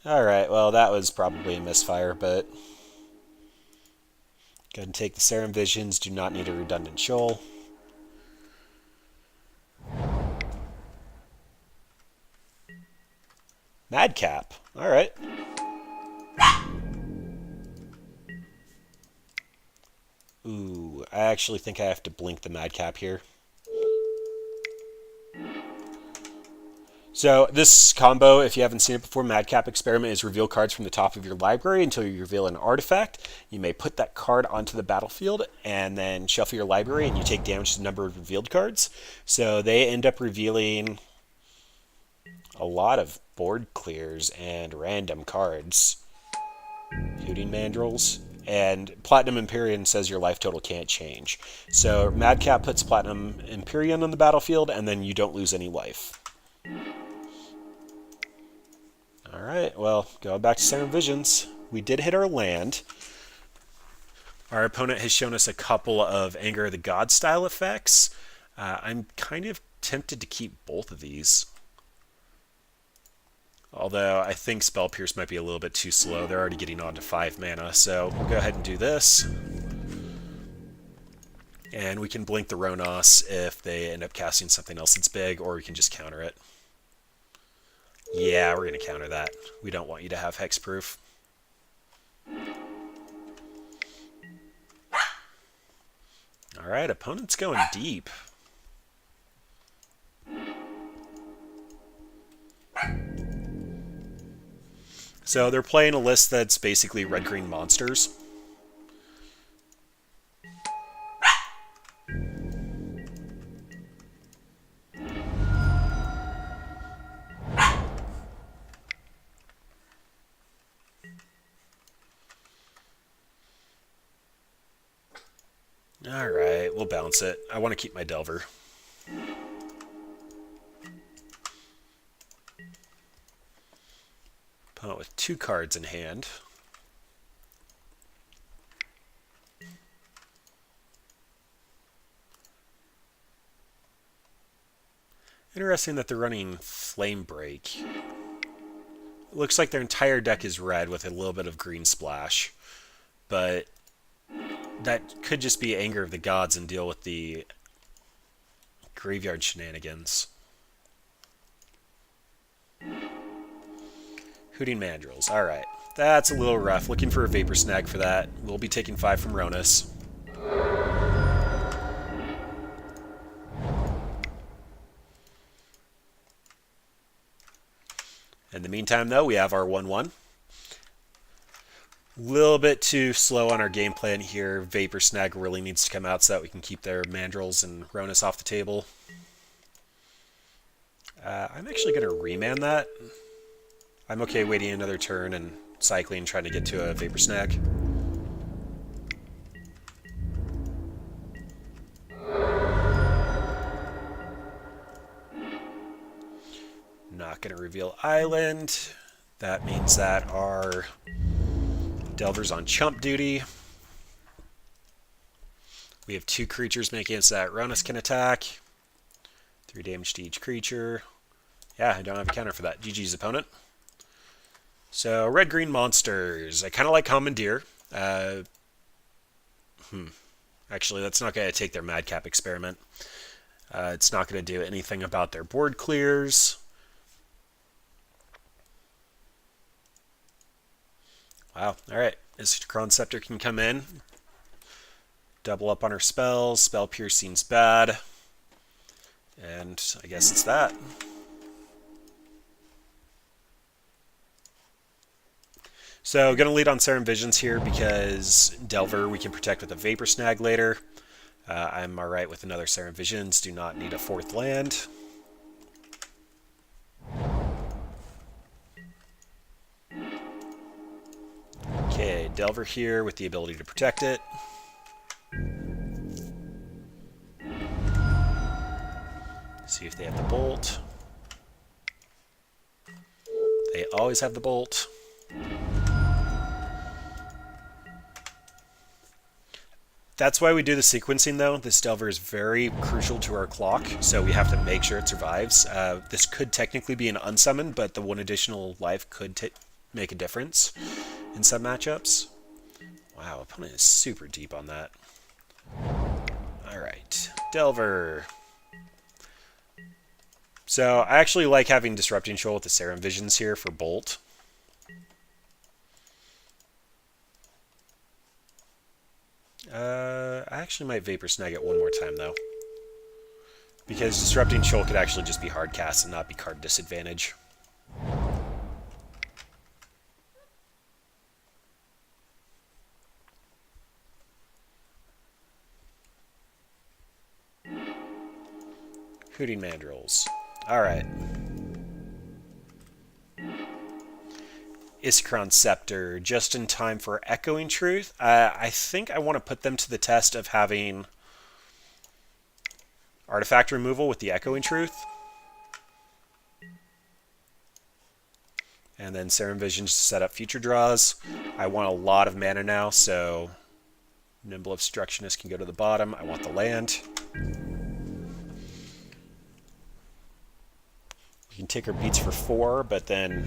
Alright, well, that was probably a misfire, but... Go ahead and take the Serum Visions. Do not need a redundant shoal. Madcap. Alright. Ooh, I actually think I have to blink the Madcap here. So this combo, if you haven't seen it before, Madcap Experiment is reveal cards from the top of your library until you reveal an artifact. You may put that card onto the battlefield and then shuffle your library and you take damage to the number of revealed cards. So they end up revealing a lot of board clears and random cards. Hooting Mandrills. And Platinum Empyrean says your life total can't change. So Madcap puts Platinum Empyrean on the battlefield and then you don't lose any life. Alright, well, going back to Serum Visions. We did hit our land. Our opponent has shown us a couple of Anger of the God style effects. I'm kind of tempted to keep both of these. Although I think Spell Pierce might be a little bit too slow. They're already getting on to 5 mana, so we'll go ahead and do this. And we can blink the Ronos if they end up casting something else that's big, or we can just counter it. Yeah, we're going to counter that. We don't want you to have hexproof. Alright, opponent's going deep. So they're playing a list that's basically red-green monsters. Alright, we'll bounce it. I want to keep my Delver. Opponent with 2 cards in hand. Interesting that they're running Flame Break. It looks like their entire deck is red with a little bit of green splash. But that could just be Anger of the Gods and deal with the graveyard shenanigans. Hooting Mandrills. Alright. That's a little rough. Looking for a Vapor Snag for that. We'll be taking 5 from Ronis. In the meantime, though, we have our 1-1. A little bit too slow on our game plan here. Vapor Snag really needs to come out so that we can keep their Mandrills and Ronis off the table. I'm actually going to remand that. I'm okay waiting another turn and cycling, trying to get to a Vapor Snag. Not going to reveal Island. That means that our Delver's on chump duty. We have 2 creatures making it so that Ronus can attack. 3 damage to each creature. Yeah, I don't have a counter for that. GG's opponent. So, red-green monsters. I kind of like Commandeer. Actually, that's not going to take their Madcap experiment. It's not going to do anything about their board clears. Wow, alright. Iskron Scepter can come in. Double up on her spells. Spell Pierce seems bad. And I guess it's that. So, going to lead on Serum Visions here because Delver we can protect with a Vapor Snag later. I'm alright with another Serum Visions. Do not need a 4th land. Okay, Delver here with the ability to protect it. See if they have the Bolt. They always have the Bolt. That's why we do the sequencing, though. This Delver is very crucial to our clock, so we have to make sure it survives. This could technically be an unsummon, but the 1 additional life could make a difference in some matchups. Wow, opponent is super deep on that. Alright, Delver. So, I actually like having Disrupting Shoal with the Serum Visions here for Bolt. I actually might Vapor Snag it one more time, though. Because Disrupting Shoal could actually just be hard cast and not be card disadvantage. Hooting Mandrills. Alright. Iskron Scepter, just in time for Echoing Truth. I think I want to put them to the test of having artifact removal with the Echoing Truth. And then Serum Visions to set up future draws. I want a lot of mana now, so Nimble Obstructionist can go to the bottom. I want the land. We can take our beats for 4, but then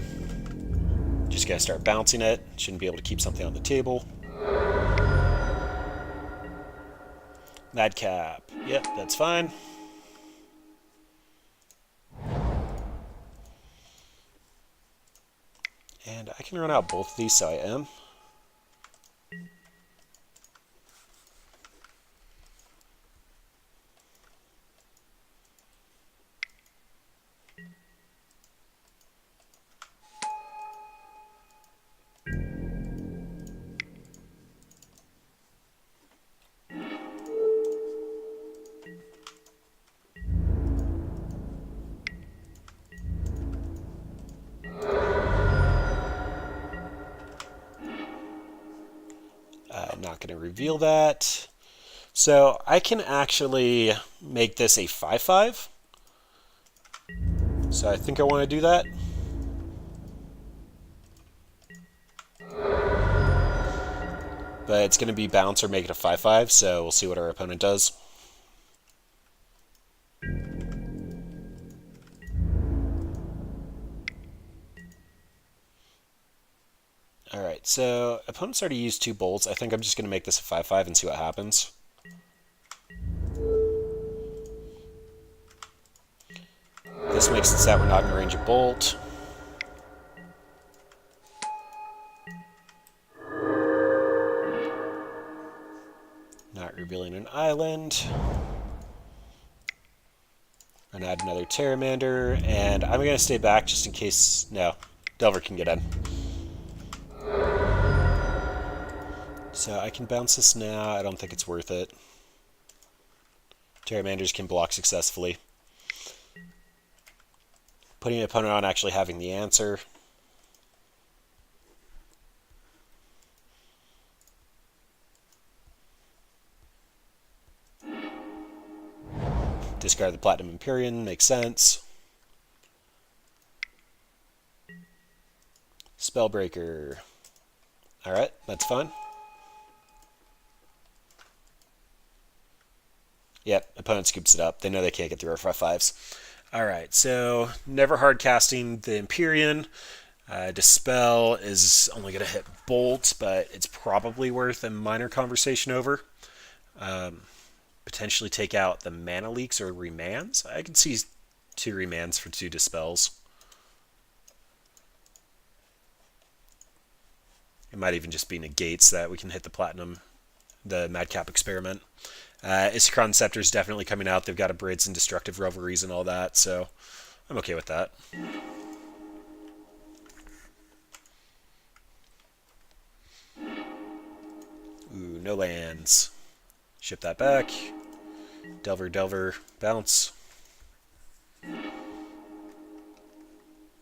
just gotta start bouncing it. Shouldn't be able to keep something on the table. Madcap. Yep, that's fine. And I can run out both of these, so I am. Not going to reveal that. So I can actually make this a 5/5. So I think I want to do that. But it's going to be bounce or make it a 5/5, so we'll see what our opponent does. Alright, so opponent's already used 2 bolts. I think I'm just going to make this a 5/5 and see what happens. This makes it so that we're not in range of bolt. Not revealing an island. And add another Pteramander, and I'm going to stay back just in case... No, Delver can get in. So I can bounce this now. I don't think it's worth it. Pteramanders can block successfully. putting the opponent on actually having the answer. Discard the Platinum Empyrean, makes sense. Spellbreaker. Alright, that's fine. Yep, opponent scoops it up. They know they can't get through our 5/5s. Alright, so never hard casting the Empyrean. Dispel is only going to hit Bolt, but it's probably worth a minor conversation over. Potentially take out the Mana Leaks or Remands. I can see 2 Remands for 2 Dispels. It might even just be negates that we can hit the Platinum, the Madcap Experiment. Iskron Scepter is definitely coming out. They've got Abrades and Destructive Revelries and all that, so I'm okay with that. Ooh, no lands. Ship that back. Delver, Delver, bounce.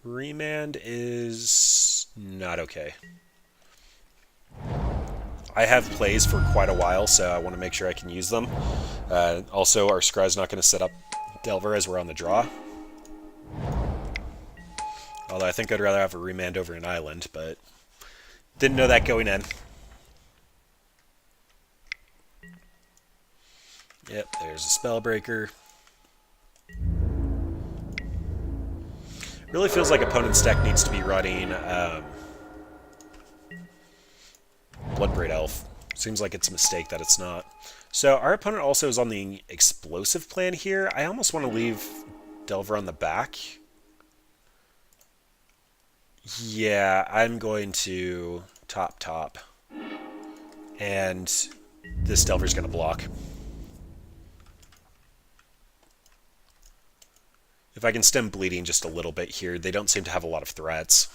Remand is not okay. I have plays for quite a while, so I want to make sure I can use them. Also, our Scry's not going to set up Delver as we're on the draw. Although I think I'd rather have a Remand over an island, but didn't know that going in. Yep, there's a Spellbreaker. Really feels like opponent's deck needs to be running Bloodbraid Elf. Seems like it's a mistake that it's not. So our opponent also is on the explosive plan here. I almost want to leave Delver on the back. Yeah, I'm going to top. And this Delver's going to block. If I can stem bleeding just a little bit here, they don't seem to have a lot of threats.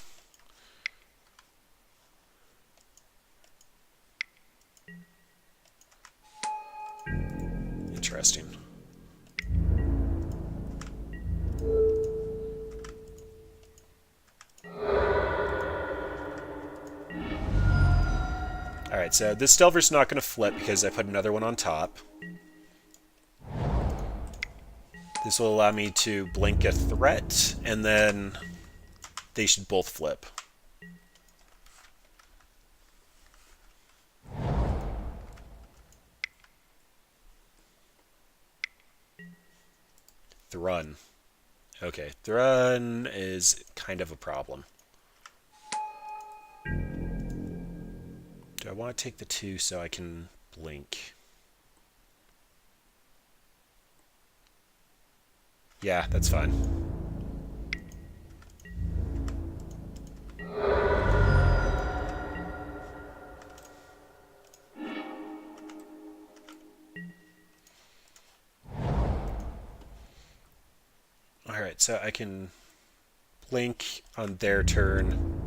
Interesting. Alright, so this Delver's not going to flip because I put another one on top. This will allow me to blink a threat, and then they should both flip. Thrun. Okay, Thrun is kind of a problem. Do I want to take the 2 so I can blink? Yeah, that's fine. Alright, so I can blink on their turn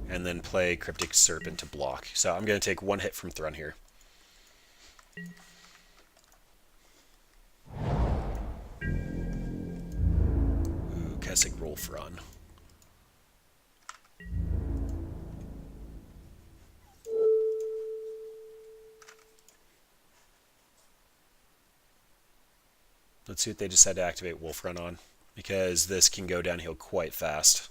and then play Cryptic Serpent to block. So I'm going to take 1 hit from Thrun here. Ooh, Kessig Rolfron. Let's see what they decide to activate Wolfrun on, because this can go downhill quite fast.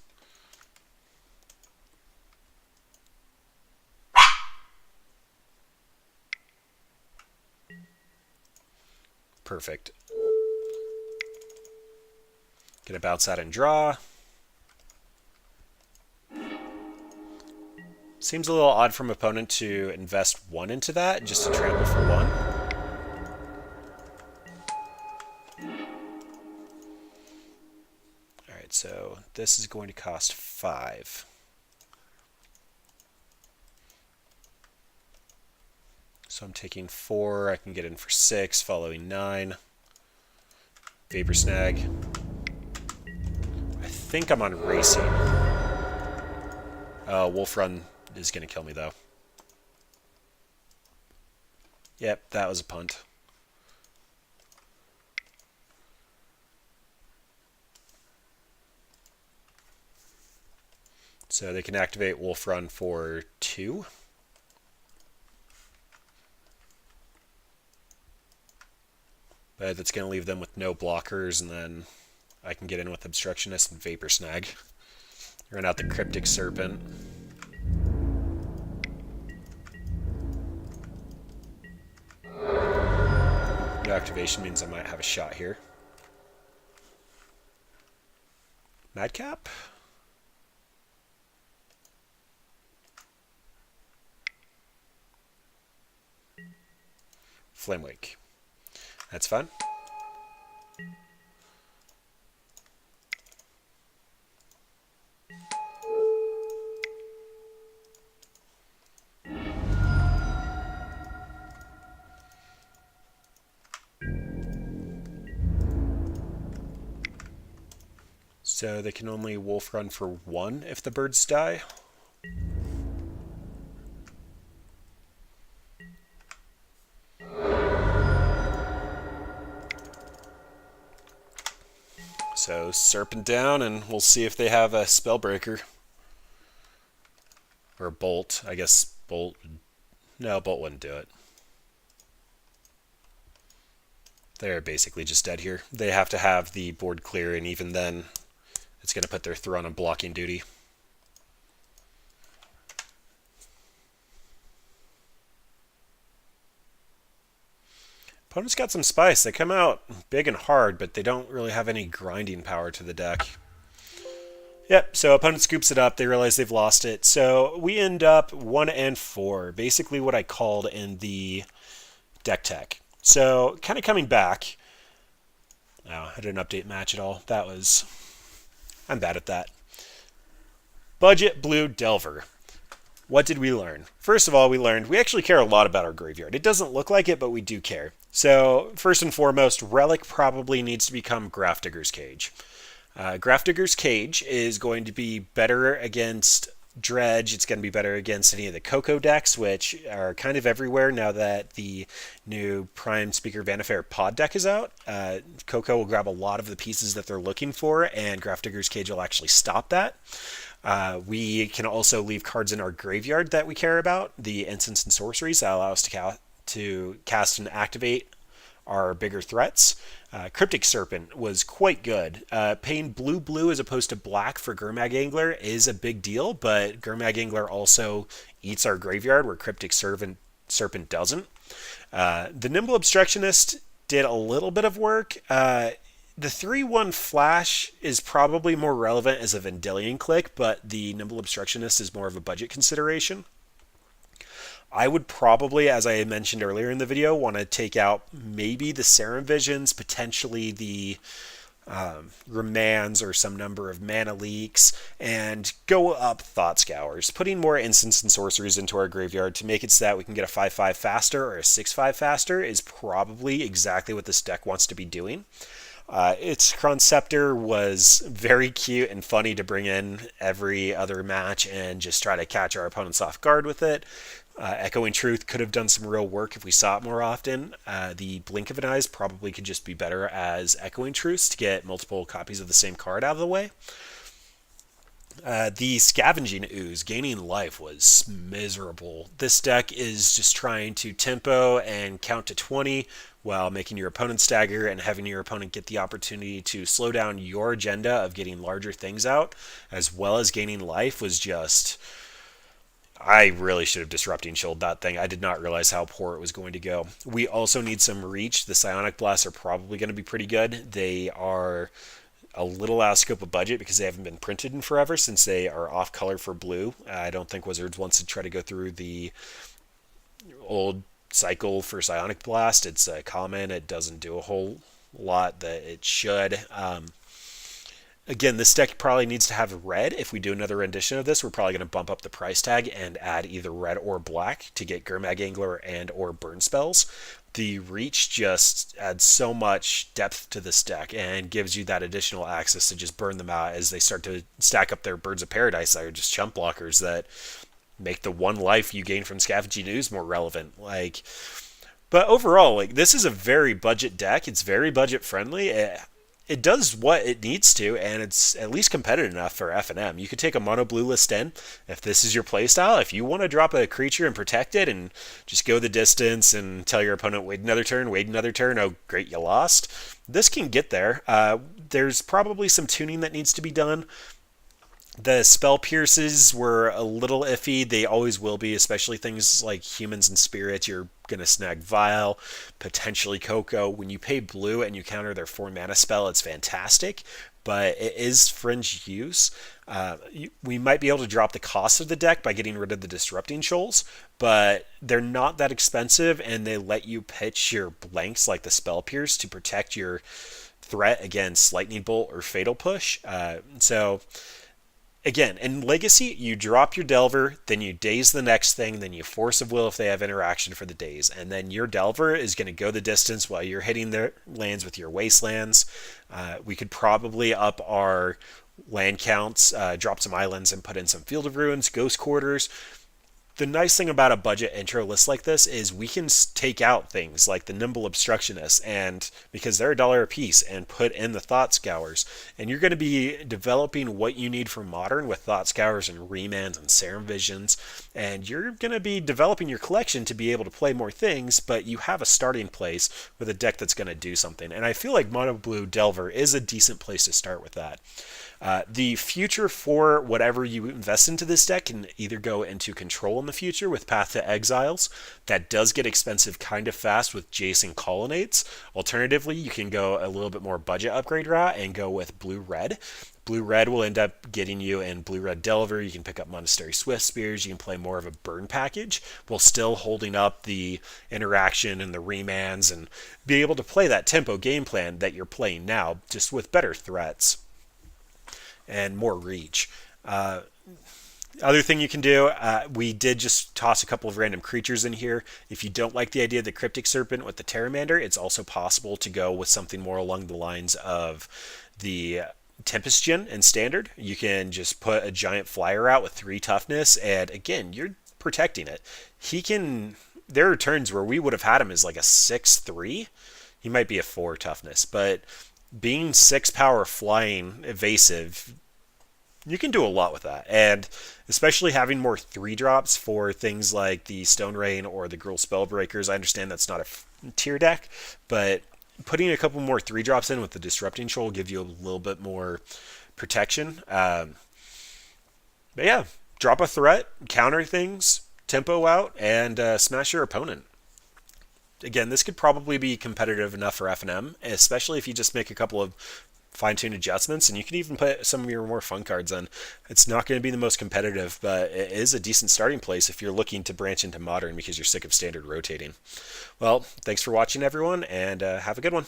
Perfect. Gonna bounce out and draw. Seems a little odd from opponent to invest 1 into that, just to trample for 1. Alright, so this is going to cost 5. So I'm taking 4, I can get in for 6, following 9. Vapor Snag. I think I'm on Racing. Wolf Run is going to kill me, though. Yep, that was a punt. So they can activate Wolf Run for 2. But that's going to leave them with no blockers, and then I can get in with Obstructionist and Vapor Snag. Run out the Cryptic Serpent. No activation means I might have a shot here. Madcap? Flamewake. That's fun. So they can only Wolf Run for 1 if the birds die. So Serpent down, and we'll see if they have a Spellbreaker. Or Bolt. I guess Bolt... No, Bolt wouldn't do it. They're basically just dead here. They have to have the board clear, and even then, it's going to put their Throne on blocking duty. Opponent's got some spice. They come out big and hard, but they don't really have any grinding power to the deck. Yep, so opponent scoops it up. They realize they've lost it. So we end up 1 and 4, basically what I called in the deck tech. So kind of coming back. Oh, I didn't update match at all. I'm bad at that. Budget Blue Delver. What did we learn? First of all, we learned we actually care a lot about our graveyard. It doesn't look like it, but we do care. So first and foremost, Relic probably needs to become Grafdigger's Cage. Grafdigger's Cage is going to be better against Dredge. It's going to be better against any of the Coco decks, which are kind of everywhere now that the new Prime Speaker Vanifair pod deck is out. Coco will grab a lot of the pieces that they're looking for, and Grafdigger's Cage will actually stop that. We can also leave cards in our graveyard that we care about. The Instants and Sorceries that allow us to cast and activate our bigger threats. Cryptic Serpent was quite good. Paying blue as opposed to black for Gurmag Angler is a big deal, but Gurmag Angler also eats our graveyard where Cryptic Serpent doesn't. The Nimble Obstructionist did a little bit of work. The 3/1 Flash is probably more relevant as a Vendilion click, but the Nimble Obstructionist is more of a budget consideration. I would probably, as I mentioned earlier in the video, want to take out maybe the Serum Visions, potentially the Remands or some number of Mana Leaks, and go up Thought Scours, putting more Instants and Sorceries into our graveyard to make it so that we can get a 5/5 faster or a 6/5 faster is probably exactly what this deck wants to be doing. Its Conceptor was very cute and funny to bring in every other match and just try to catch our opponents off guard with it. Echoing Truth could have done some real work if we saw it more often. The Blink of an Eyes probably could just be better as Echoing Truths to get multiple copies of the same card out of the way. The Scavenging Ooze, gaining life, was miserable. This deck is just trying to tempo and count to 20 while making your opponent stagger and having your opponent get the opportunity to slow down your agenda of getting larger things out, as well as gaining life, was just... I really should have Disrupting Shield that thing. I did not realize how poor it was going to go. We also need some reach. The Psionic Blasts are probably going to be pretty good. They are a little out of scope of budget because they haven't been printed in forever since they are off color for blue. I don't think Wizards wants to try to go through the old cycle for Psionic Blast. It's a common. It doesn't do a whole lot that it should. Again, this deck probably needs to have red. If we do another rendition of this, we're probably going to bump up the price tag and add either red or black to get Gurmag Angler and or burn spells. The reach just adds so much depth to this deck and gives you that additional access to just burn them out as they start to stack up their Birds of Paradise that are just chump blockers that make the 1 life you gain from Scavenging Ooze more relevant. But overall, this is a very budget deck. It's very budget friendly. it does what it needs to, and it's at least competitive enough for F&M. You could take a mono blue list in if this is your playstyle. If you want to drop a creature and protect it and just go the distance and tell your opponent, wait another turn, oh, great, you lost. This can get there. There's probably some tuning that needs to be done. The spell pierces were a little iffy. They always will be, especially things like humans and spirits. You're going to snag Vile, potentially Coco. When you pay blue and you counter their 4 mana spell, it's fantastic, but it is fringe use. We might be able to drop the cost of the deck by getting rid of the Disrupting Shoals, but they're not that expensive, and they let you pitch your blanks like the Spell Pierce to protect your threat against Lightning Bolt or Fatal Push. So again, in Legacy, you drop your Delver, then you daze the next thing, then you Force of Will if they have interaction for the daze, and then your Delver is going to go the distance while you're hitting their lands with your Wastelands. We could probably up our land counts, drop some islands, and put in some Field of Ruins, Ghost Quarters. The nice thing about a budget intro list like this is we can take out things like the Nimble Obstructionist, and because they're $1 a piece, and put in the Thought Scours. And you're going to be developing what you need for Modern with Thought Scours and Remands and Serum Visions, and you're going to be developing your collection to be able to play more things, but you have a starting place with a deck that's going to do something. And I feel like Mono Blue Delver is a decent place to start with that. The future for whatever you invest into this deck can either go into Control in the future with Path to Exiles. That does get expensive kind of fast with Jason Colonnades. Alternatively, you can go a little bit more budget upgrade route and go with Blue-Red. Blue-Red will end up getting you in Blue-Red Delver. You can pick up Monastery Swift Spears. You can play more of a burn package while still holding up the interaction and the remands and be able to play that tempo game plan that you're playing now, just with better threats and more reach. Other thing you can do, we did just toss a couple of random creatures in here. If you don't like the idea of the Cryptic Serpent with the Terramander, it's also possible to go with something more along the lines of the Tempest Djinn in Standard. You can just put a giant flyer out with 3 toughness, and again, you're protecting it. There are turns where we would have had him as like a 6/3. He might be a 4 toughness, but being 6 power flying evasive, you can do a lot with that. And especially having more 3-drops for things like the Stone Rain or the Gruul Spellbreakers. I understand that's not a tier deck, but putting a couple more 3-drops in with the Disrupting Shoal will give you a little bit more protection. But yeah, drop a threat, counter things, tempo out, and smash your opponent. Again, this could probably be competitive enough for F&M, especially if you just make a couple of fine-tuned adjustments, and you can even put some of your more fun cards on. It's not going to be the most competitive, but it is a decent starting place if you're looking to branch into Modern because you're sick of Standard rotating. Well, thanks for watching, everyone, and have a good one.